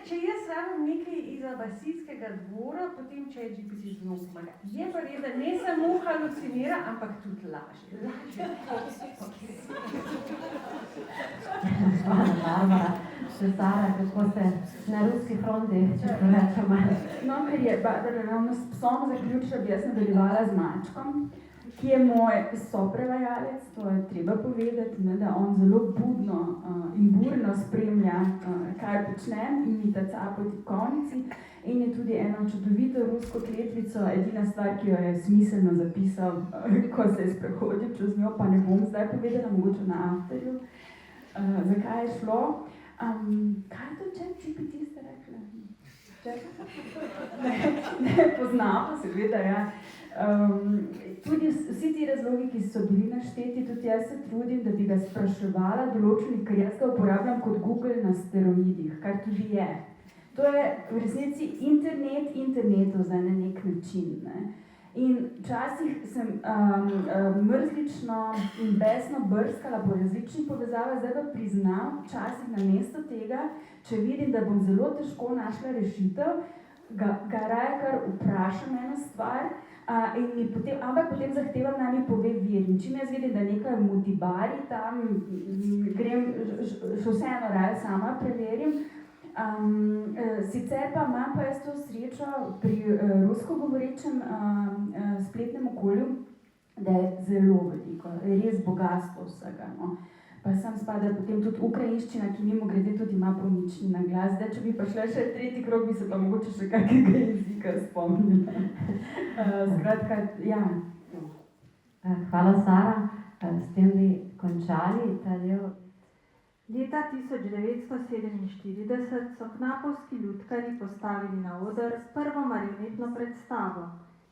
če jaz rabim nekaj iz abasijskega dvora, potem ChatGPT zelo pomaga. Je pa res, da ne samo halucinira, ampak tudi laže. Hvala, Barbara. Še Sara, kako se na ruski fronti, če to rečemo. No, ker je Barbara ravno s psom zaključila, bi jaz nadaljevala z Mačkom, ki je moj soprevajalec, to je treba povedati, ne, da on zelo budno in burno spremlja, kaj počnem in mi taca po tipkovnici in je tudi eno čudovito rusko kletvico, edina stvar, ki jo je smiselno zapisal, ko se je sprehodil čez njo, pa ne bom zdaj povedala, mogoče na afterju, zakaj je šlo. Kaj je to ChatGPT, ste rekli? Ne poznamo, seveda, ja. Tudi vsi ti razlogi, ki so bili našteti, tudi jaz se trudim, da bi ga spraševala določenih, ker jaz ga uporabljam kot Google na steroidih, kar tudi je. To je v resnici internetu za nek način. Ne? In včasih sem mrzlično in besno brskala po različnih povezavah, zdaj pa priznam, včasih namesto tega, če vidim, da bom zelo težko našla rešitev, ga raje kar vprašam eno stvar, ampak potem zahtevam, da mi pove vir. In čim jaz vidim, da nekaj mutibari tam, grem, še vseeno raje sama preverim. Sicer pa imam pa jaz to srečo pri rusko govorečem spletnem okolju, da je zelo veliko, res bogatstvo vsega. No. Pa sem spada potem tudi ukrajinščina, ki mimogrede tudi ima polnični naglas. Zdaj, če bi pa šla še tretji krog, bi se pa mogoče še kakega jezika spomnila. Skratka, ja. Hvala, Sara. S tem bi končali ta del. Leta 1947 so knapovski ljudkarji postavili na oder prvo marionetno predstavo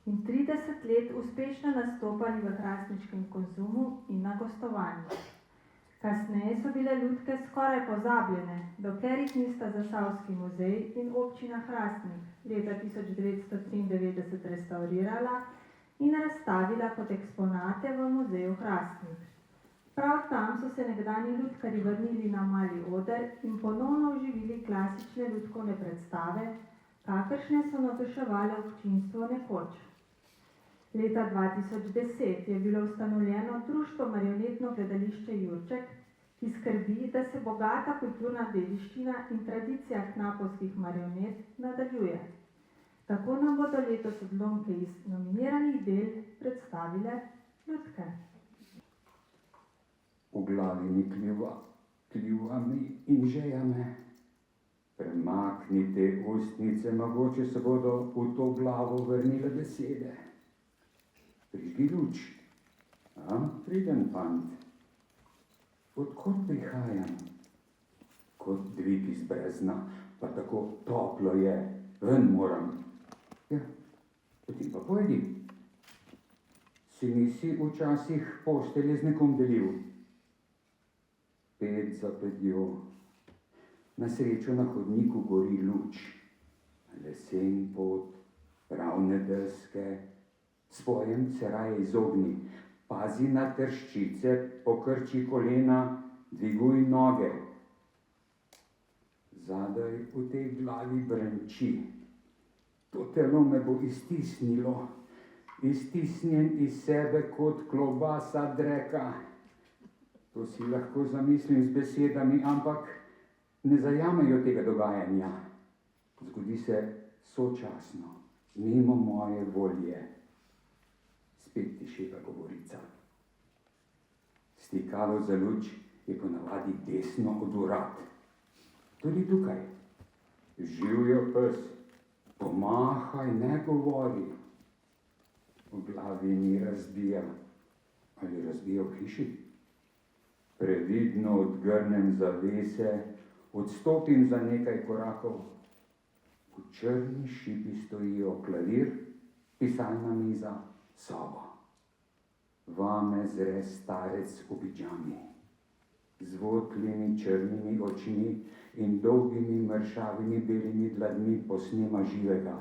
in 30 let uspešno nastopali v hrastniškem Konzumu in na gostovanjih. Kasneje so bile ljudke skoraj pozabljene, dokler jih nista Zasavski muzej in občina Hrastnik leta 1993 restaurirala in razstavila kot eksponate v muzeju Hrastnik. Prav tam so se nekdanji ljudkarji vrnili na mali oder in ponovno oživili klasične ljudkovne predstave, kakršne so navduševale občinstvo nekoč. Leta 2010 je bilo ustanovljeno Društvo marionetno gledališče Jurček, ki skrbi, da se bogata kulturna dediščina in tradicija knapovskih marionet nadaljuje. Tako nam bodo letos odlomke iz nominiranih del predstavile ljudke. V glavi mi kljuvami in žejame. Premaknite ustnice, mogoče se bodo v to glavo vrnile besede. Prižgi luč, Priden fant. Odkot prihajam? Kot dvig iz brezna, pa tako toplo je, ven moram. Ja, potem pa pojdi. Si nisi včasih postelje z nekom delil? Ped za pedjo. Na srečo na hodniku gori luč. Lesen pot, ravne deske. Svojem se raje izogni. Pazi na trščice, pokrči kolena, dviguj noge. Zadaj v tej glavi brenči. To telo me bo iztisnilo. Iztisnjen iz sebe kot klobasa dreka. To si lahko zamislim z besedami, ampak ne zajamejo tega dogajanja. Zgodi se sočasno, mimo moje volje. Spet tiševa govorica. Stikalo za luč je ponavadi desno od vrat. Tudi tukaj. Živjo pes, pomahaj, ne govori. V glavi mi razbija. Ali razbija v hiši? Previdno odgrnem zavese, odstopim za nekaj korakov. V črni šipi stojijo klavir, pisalna miza, soba. Vame zre starec v pidžami, z votlimi črnimi očmi in dolgimi mršavimi belimi dlanmi posnema živega.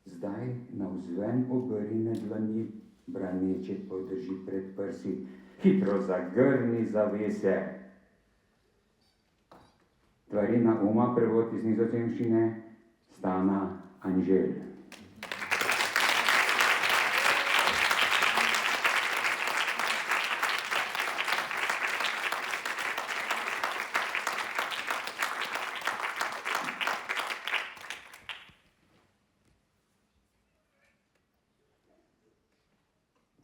Zdaj navzven obrine dlani, braneče podrži pred prsi, hitro zagrni zavese. Tvarina uma, prevod iz nizozemščine, Stana Anžel.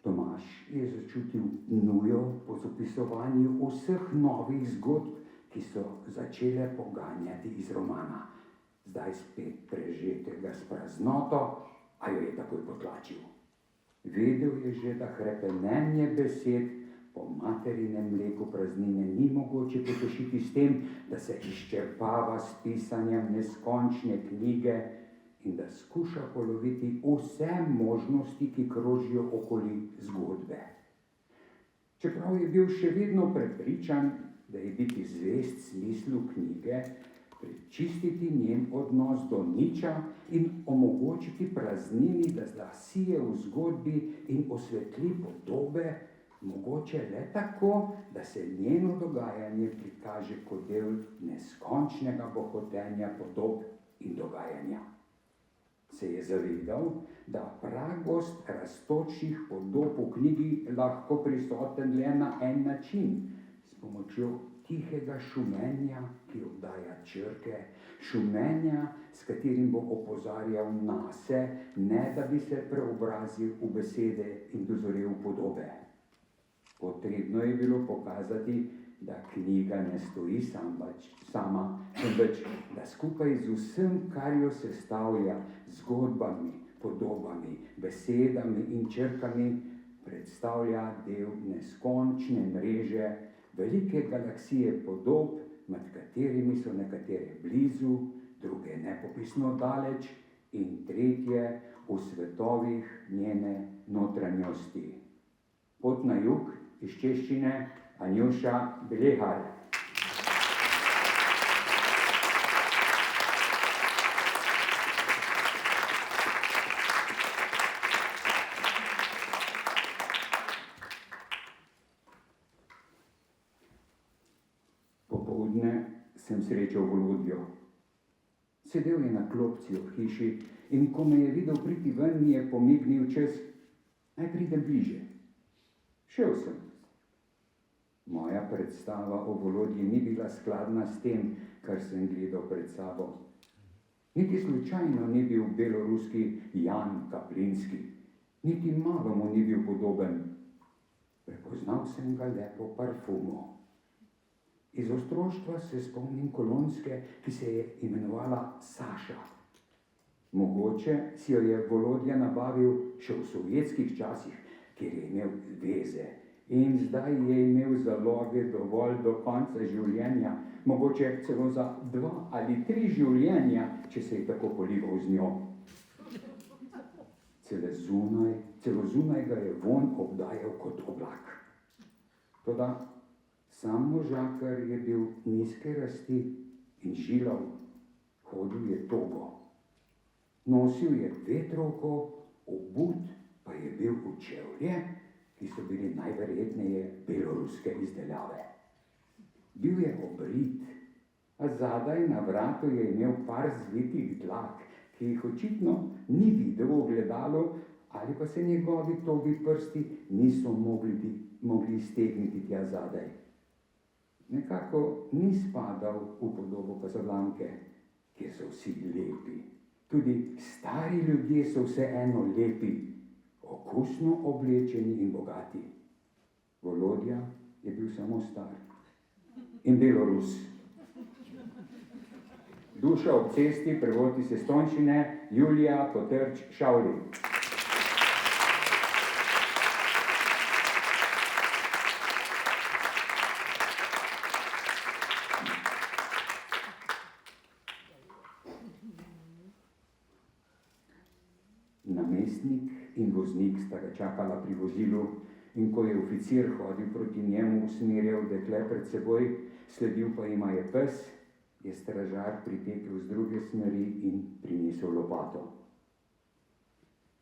Tomaž je začutil nujo po zapisovanju vseh novih zgodb, ki so začele poganjati iz romana. Zdaj spet prežetega s praznoto, a jo je takoj potlačil. Vedel je že, da hrepenenje besed po materinem mleku praznine ni mogoče potešiti s tem, da se izčrpava s pisanjem neskončne knjige in da skuša poloviti vse možnosti, ki krožijo okoli zgodbe. Čeprav je bil še vedno prepričan, da je biti zvest smislu knjige, prečistiti njen odnos do niča in omogočiti praznini, da zasije v zgodbi in osvetli podobe, mogoče le tako, da se njeno dogajanje prikaže kot del neskončnega bohotenja podob in dogajanja. Se je zavedal, da pragost rastočih podob v knjigi lahko prisoten le na en način, s pomočjo tihega šumenja, ki obdaja črke, šumenja, s katerim bo opozarjal nase, ne da bi se preobrazil v besede in dozorel podobe. Potrebno je bilo pokazati, da knjiga ne stoji sama, temveč da skupaj z vsem, kar jo sestavlja, zgodbami, podobami, besedami in črkami, predstavlja del neskončne mreže, velike galaksije podob, med katerimi so nekatere blizu, druge nepopisno daleč in tretje v svetovih njene notranjosti. Pot na jug iz češčine Anjuša Belehar. Popoldne sem srečal Volodjo. Sedel je na klopci v hiši in ko me je videl priti ven, mi je pomignil čez, naj pridem bliže. Šel sem. Moja predstava o Volodji ni bila skladna s tem, kar sem gledal pred sabo. Niti slučajno ni bil beloruski Jan Kaplinski, niti malo mu ni bil podoben. Prepoznal sem ga le po parfumu. Iz otroštva se spomnim kolonske, ki se je imenovala Saša. Mogoče si jo je Volodja nabavil še v sovjetskih časih, kjer je imel veze. In zdaj je imel zaloge dovolj do konca življenja, mogoče celo za 2 ali 3 življenja, če se je tako polival z njo. Celo zunaj ga je vonj obdajal kot oblak. Toda sam možakar je bil nizke rasti in žilav, hodil je togo. Nosil je vetrovko, obut pa je bil v čevlje, ki so bili najverjetneje beloruske izdelave. Bil je obrit, a zadaj na vratu je imel par zvitih dlak, ki jih očitno ni videl v ogledalu, ali pa se njegovi togi prsti niso mogli stegniti tja zadaj. Nekako ni spadal v podobo Kazablanke, kjer so vsi lepi. Tudi stari ljudje so vseeno lepi, okusno oblečeni in bogati. Volodja je bil samo star in Belorus. Duša ob cesti, prevod iz estonščine, Julija Potrč Šavli. Namestnik in voznik sta ga čakala pri vozilu in ko je oficir hodil proti njemu, usmerjal dekle pred seboj, sledil pa jima je pes, je stražar pritekel z druge smeri in prinesel lopato.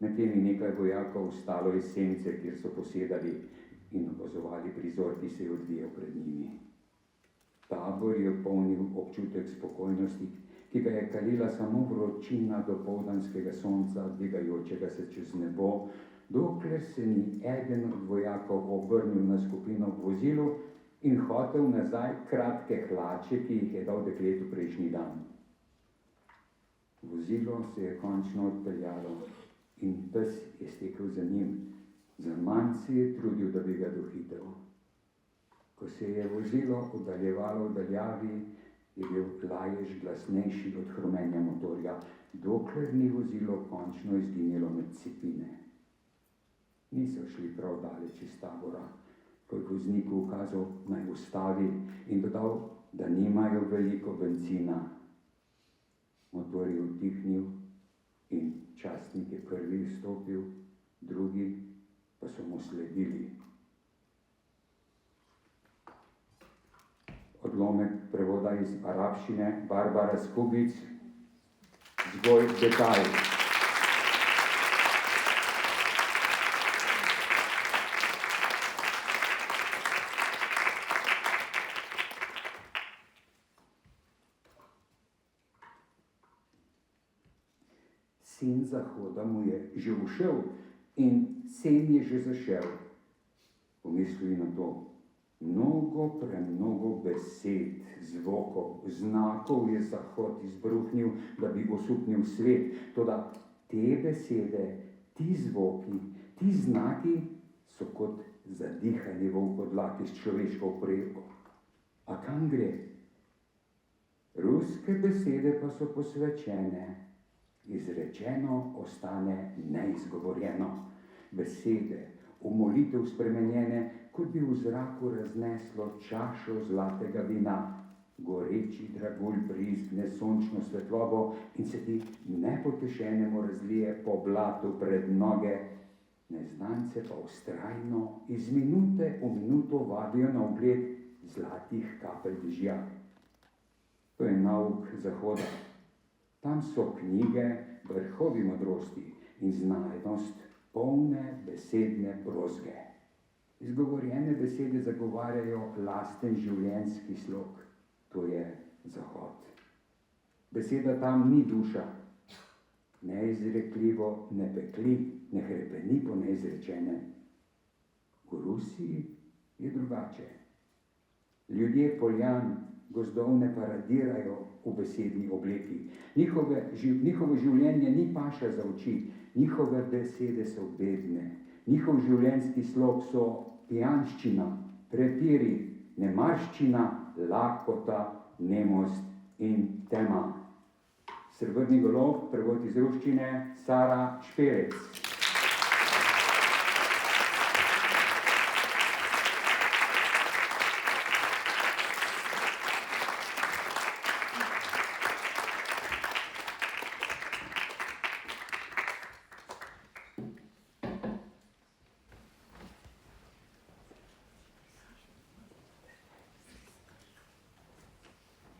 Medtem je nekaj vojakov stalo iz sence, kjer so posedali in opazovali prizor, ki se je odvijal pred njimi. Tabor je polnil občutek spokojnosti, ki ga je kalila samo vročina dopoldanskega sonca, dvigajočega se čez nebo, dokler se ni eden od vojakov obrnil na skupino v vozilu in hotel nazaj kratke hlače, ki jih je dal dekletu prejšnji dan. Vozilo se je končno odpeljalo in pes je stekel za njim. Zaman se je trudil, da bi ga dohitel. Ko se je vozilo oddaljevalo v daljavi, je bil lajež glasnejši od hrumenja motorja, dokler ni vozilo končno izginilo med cepine. Niso šli prav daleč iz tabora, ko je vozniku ukazal, naj ustavi in dodal, da nimajo veliko bencina. Motor je utihnil in častnik je prvi vstopil, drugi pa so mu sledili. Odlomek prevoda iz arabščine Barbara Skubic, zgolj detalj. Sen zahoda mu je že ušel in sen je že zašel. Pomisli na to. Premnogo besed, zvokov, znakov je zahod izbruhnil, da bi osupnil svet. Toda te besede, ti zvoki, ti znaki so kot zadihani volkodlaki s človeško opremo. A kam gre? Ruske besede pa so posvečene. Izrečeno ostane neizgovorjeno. Besede, v molitev spremenjene, kot bi v zraku razneslo čašo zlatega vina. Goreči dragulj brizgne sončno svetlobo in se ti nepotešenemu razlije po blatu pred noge. Neznance pa vztrajno iz minute v minuto vabijo na ogled zlatih kapelj dežja. To je nauk zahoda. Tam so knjige, vrhovi modrosti in znajnost, polne besedne brozge. Izgovorjene besede zagovarjajo lasten življenjski slog, to je zahod. Beseda tam ni duša, neizrekljivo ne pekli, ne hrepeni po neizrečenem. V Rusiji je drugače. Ljudje poljan, gozdov ne paradirajo v besedni obleki. Njihovo življenje ni paša za oči, njihove besede so bedne. Njihov življenjski slog so pijanščina, prepiri, nemarščina, lakota, nemost in tema. Srebrni golob, prevod iz ruščine, Sara Šperec.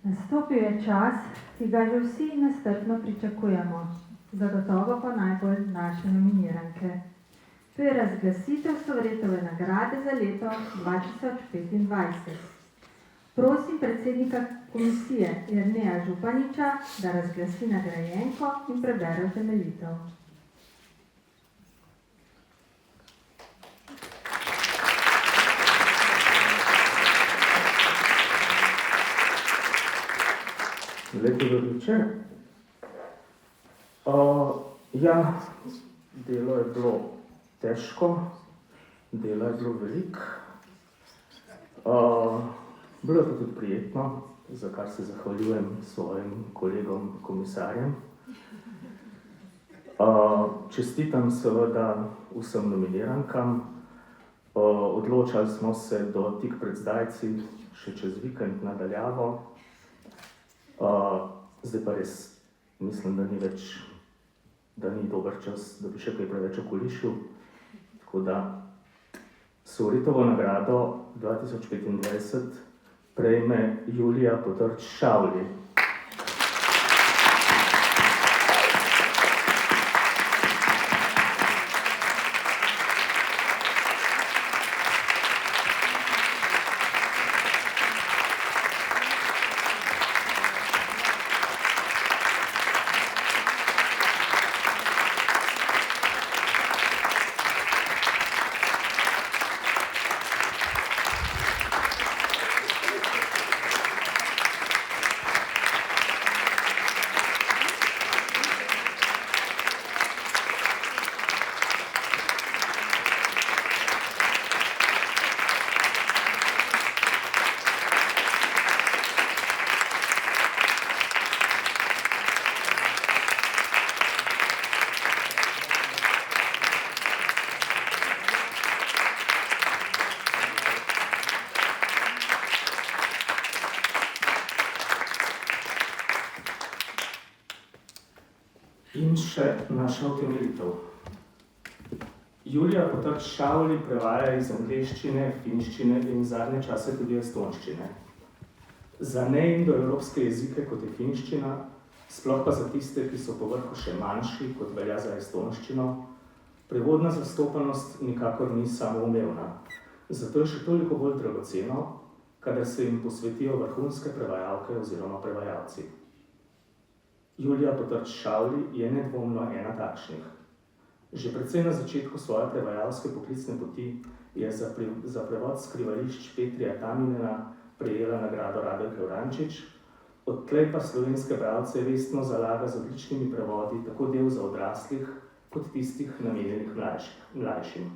Nastopil je čas, ki ga že vsi nestrpno pričakujemo, zagotovo pa najbolj naše nominiranke. To je razglasitev Sovretove nagrade za leto 2025. Prosim predsednika komisije Jerneja Županiča, da razglasi nagrajenko in prebere utemeljitev. Lep dober večer. Ja, delo je bilo težko, dela je bilo veliko. Bilo je pa tudi prijetno, za kar se zahvaljujem svojim kolegom komisarjem. Čestitam seveda vsem nominierankam. Odločali smo se do tik pred zdajci, še čez vikend nadaljavo. Zdaj pa res mislim, da ni dober čas, da bi še kaj preveč okolišil. Tako da Sovretovo nagrado 2025 prejme Julija Potrč Šavli. In še naša utemeljitev. Julija Potrč Šavli prevaja iz angleščine, finščine in zadnje čase tudi estonščine. Za neindoevropske jezike, kot je finščina, sploh pa za tiste, ki so povrhu še manjši, kot velja za estonščino, prevodna zastopanost nikakor ni samoumevna. Zato je še toliko bolj dragoceno, kadar se jim posvetijo vrhunske prevajalke oziroma prevajalci. Julija Potrč Šavli je nedvomno ena takšnih. Že precej na začetku svoje prevajalske poklicne poti je za prevod skrivališč Petrija Taminena prejela nagrado Radenke Vrančič, odtlej pa slovenske bralce vestno zalaga z odličnimi prevodi tako del za odraslih, kot tistih namenjenih mlajšim.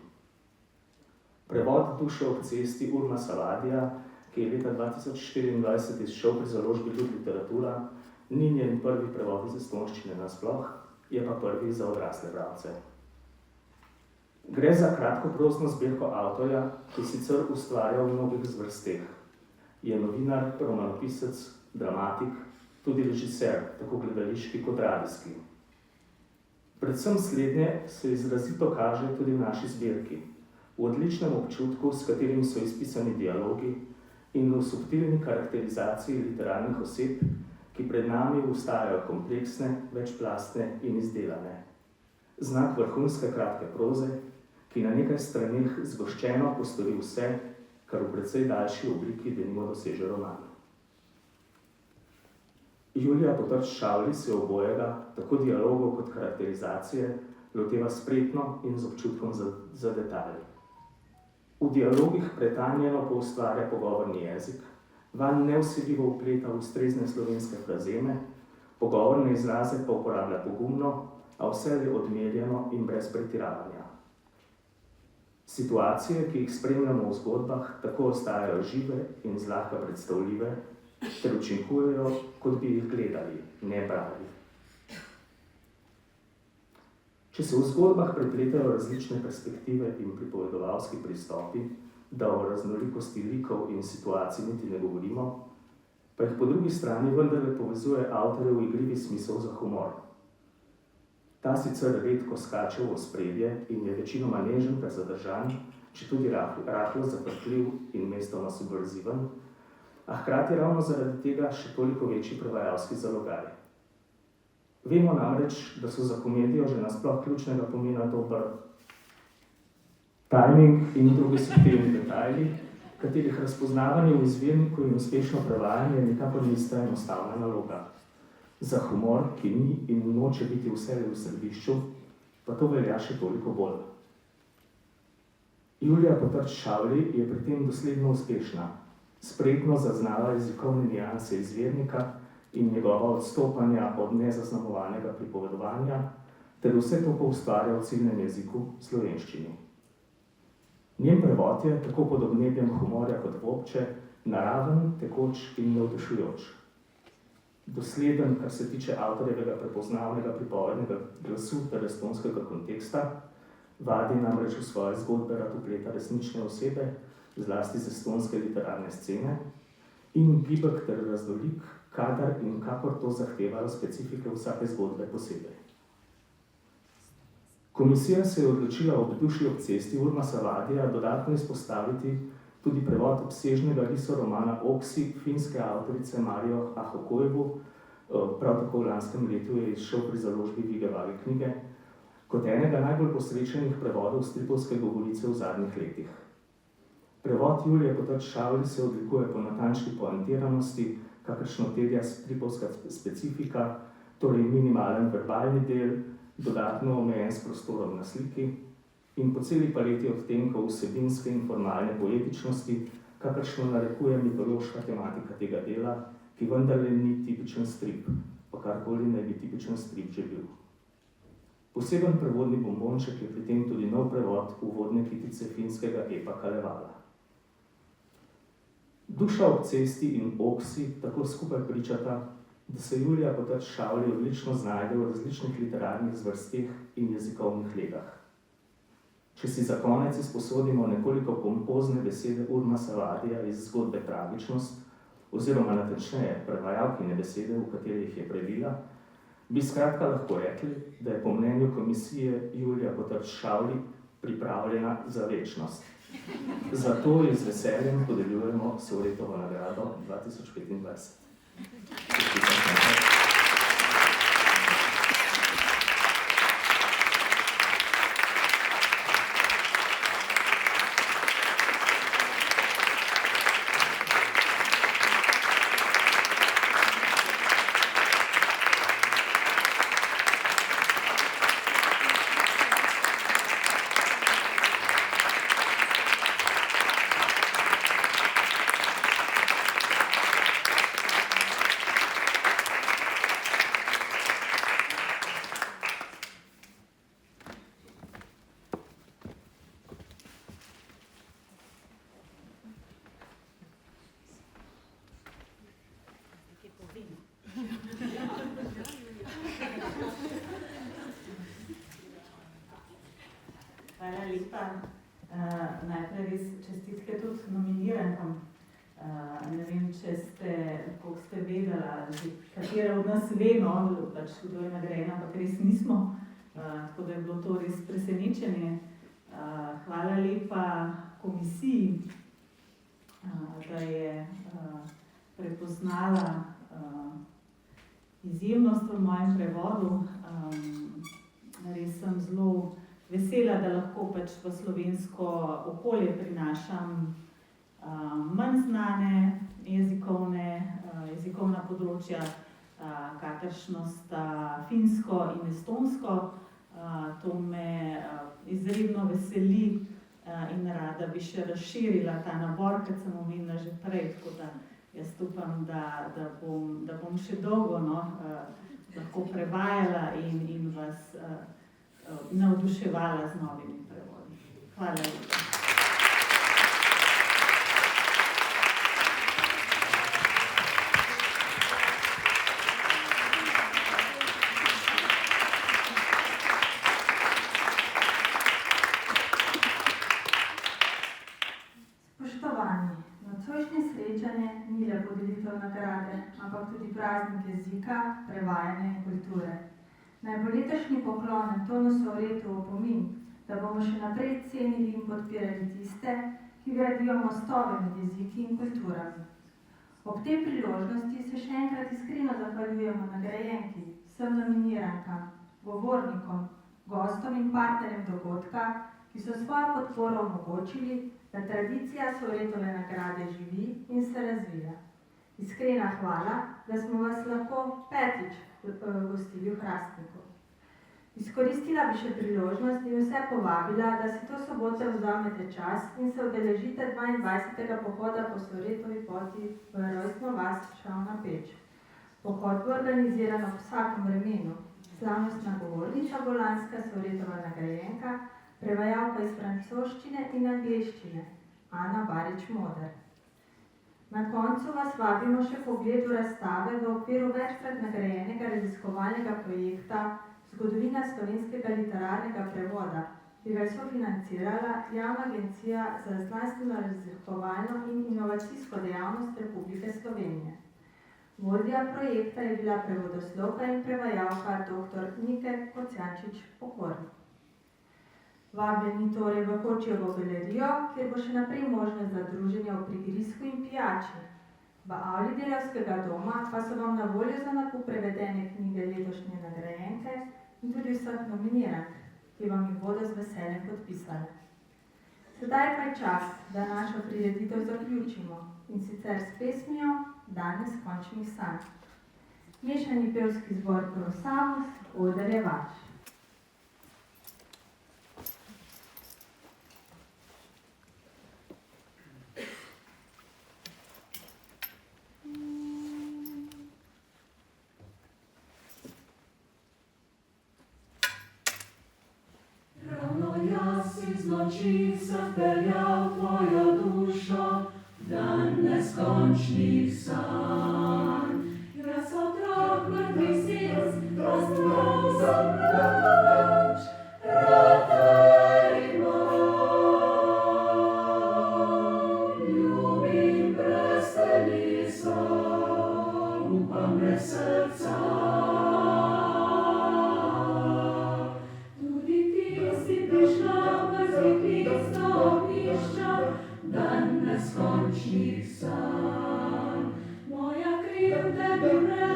Prevod Duše ob cesti Urma Savadija, ki je leta 2024 izšel pri založbi Ljud literatura, ni njen prvi prevod iz estonščine nasploh, je pa prvi za odrasle bralce. Gre za kratkoprozno zbirko avtorja, ki sicer ustvarja v mnogih zvrsteh. Je novinar, romanopisec, dramatik, tudi režiser, tako gledališki kot radijski. Predvsem slednje se izrazito kaže tudi v naši zbirki, v odličnem občutku, s katerim so izpisani dialogi in v subtilni karakterizaciji literarnih oseb, ki pred nami ostajajo kompleksne, večplastne in izdelane. Znak vrhunske kratke proze, ki na nekaj straneh zgoščeno postori vse, kar v precej daljši obliki denimo doseže roman. Julija Potrč Šavli se obojega, tako dialogov kot karakterizacije, loteva spretno in z občutkom za detalj. V dialogih pretanjeno poustvarja pogovorni jezik, vanj nevsiljivo vpleta ustrezne slovenske frazeme, pogovorne izraze pa uporablja pogumno, a vselej odmerjeno in brez pretiravanja. Situacije, ki jih spremljamo v zgodbah, tako ostajajo žive in zlahka predstavljive, ter učinkujejo, kot bi jih gledali, ne brali. Če se v zgodbah prepletajo različne perspektive in pripovedovalski pristopi, da o raznolikosti likov in situacij niti ne govorimo, pa jih po drugi strani vendarle povezuje avtorjev igrivi smisel za humor. Ta sicer redko skače v ospredje in je večinoma nežen ter zadržan, četudi rahlo zaprtljiv in mestoma subverziven, a hkrati ravno zaradi tega še toliko večji prevajalski zalogaj. Vemo namreč, da so za komedijo že nasploh ključnega pomena dober timing in drugi subtilni detajli, katerih razpoznavanje v izvirniku in uspešno prevajanje nikakor nista enostavna naloga. Za humor, ki ni in noče biti vselej v središču, pa to velja še toliko bolj. Julija Potrč-Šavli je pri tem dosledno uspešna, spretno zaznava jezikovne nianse izvirnika in njegova odstopanja od nezaznamovanega pripovedovanja, ter vse to poustvarja v ciljnem jeziku slovenščini. Njen prevod je, tako pod obnebjem humorja kot vobče, naraven, tekoč in navdušujoč. Dosleden, kar se tiče avtorjevega prepoznavnega pripovednega glasu ter estonskega konteksta, vadi namreč v svoje zgodbe rad vpleta resnične osebe, zlasti z estonske literarne scene, in gibek ter raznolik, kadar in kakor to zahtevajo specifike vsake zgodbe posebej. Komisija se je odločila ob Duši ob cesti Urmasa Vadija dodatno izpostaviti tudi prevod obsežnega risoromana Oksi finske avtorice Marijo Ahokojevu, prav tako v lanskem letu je izšel pri založbi Vigevage knjige, kot enega najbolj posrečenih prevodov stripovske govorice v zadnjih letih. Prevod Julije Potrč-Šavli se odlikuje po natančni poantiranosti, kakršno terja stripovska specifika, torej minimalen verbalni del, dodatno omejen s prostorom na sliki in po celi paleti odtenkov vsebinske in formalne poetičnosti, kakršno narekuje mitološka tematika tega dela, ki vendarle ni tipičen strip, pa karkoli naj bi tipičen strip že bil. Poseben prevodni bombonček je pri tem tudi nov prevod uvodne kitice finskega epa Kalevala. Duša ob cesti in Oksi tako skupaj pričata, da se Julija Potrč-Šavli odlično znajde v različnih literarnih zvrsteh in jezikovnih legah. Če si za konec izposodimo nekoliko pompozne besede Urmasa Vadija iz zgodbe Tragičnost, oziroma natančneje prevajalkine besede, v katerih je previla, bi skratka lahko rekli, da je po mnenju komisije Julija Potrč-Šavli pripravljena za večnost. Zato ji z veseljem podeljujemo Sovretovo nagrado 2025. Hvala lepa. Najprej res čestitke tudi nominirankam. Ne vem, če ste, koliko ste vedela, katera od nas ve, no, pač kdo je nagrajen, ampak res nismo. Tako da je bilo to res presenečenje. Hvala lepa komisiji, da je prepoznala izjemnost v mojem prevodu. Res sem zelo vesela, da lahko pač v slovensko okolje prinašam manj znane jezikovna področja, kakršno sta finsko in estonsko. To me izredno veseli in rada bi še razširila ta nabor, kot sem omenila že prej, tako da jaz upam, da bom še dolgo lahko prevajala in vas navduševala z novimi prevodi. Hvala lepa. Spoštovani, nocojšnje srečanje ni le podelitev nagrade, ampak tudi praznik jezika, prevajanja in kulture. Naj bo letošnji poklon Antonu Sovretu opomin, da bomo še naprej cenili in podpirali tiste, ki gradijo mostove med jeziki in kulturami. Ob tej priložnosti se še enkrat iskreno zahvaljujemo nagrajenki, vsem nominirankam, govornikom, gostom in partnerjem dogodka, ki so svojo podporo omogočili, da tradicija Sovretove nagrade živi in se razvija. Iskrena hvala, da smo vas lahko petič gostili v Hrastniku. Izkoristila bi še priložnost in vse povabila, da si to soboto vzamete čas in se udeležite 22. pohoda po Sovretovi poti v rojstno vas Šavna Peč. Pohod bo organiziran ob vsakem vremenu. Slavnostna govornica bo lanska Sovretova nagrajenka, prevajalka iz francoščine in angleščine, Ana Barič-Moder. Na koncu vas vabimo še po ogledu razstave v okviru večkrat nagrajenega raziskovalnega projekta Zgodovina slovenskega literarnega prevoda, ki ga je sofinancirala Javna agencija za znanstveno raziskovalno in inovacijsko dejavnost Republike Slovenije. Vodja projekta je bila prevodoslovka in prevajalka dr. Nike Kocijančič-Pokornik. Vabljeni torej v Hočevo galerijo, kjer bo še naprej možnost za druženje ob prigrizku in pijači. V avli Delavskega doma pa so vam na voljo za nakup prevedene knjige letošnje nagrajenke in tudi vseh nominirank, ki vam jih bodo z veseljem podpisali. Sedaj pa je čas, da našo prireditev zaključimo, in sicer s pesmijo Dan neskončnih sanj. Mešani pevski zbor Prosavus, oder je vaš. Noči zapeljal tvojo dušo, dan neskončnih sanj. Jaz otrok mrtvih sils, razprav sem preveč, rataj moj. Ljubim brez telesa, upam brez srca. Tudi ti si prišla dan neskončnih sanj. Moja krivda bi vre,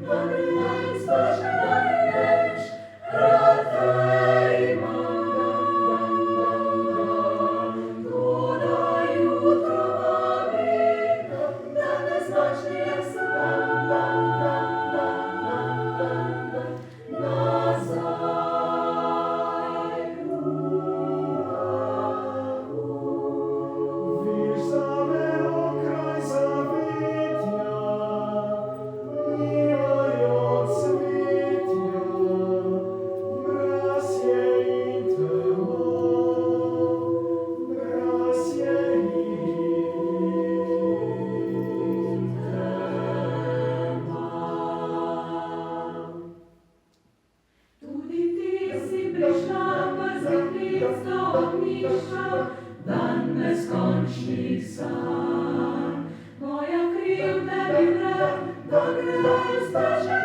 da greš, počneš, rataj imam. Toda jutro vabim, da neskončnih sanj nazaj. Dan neskončnih sanj. Moja krivda bi vre, da greš,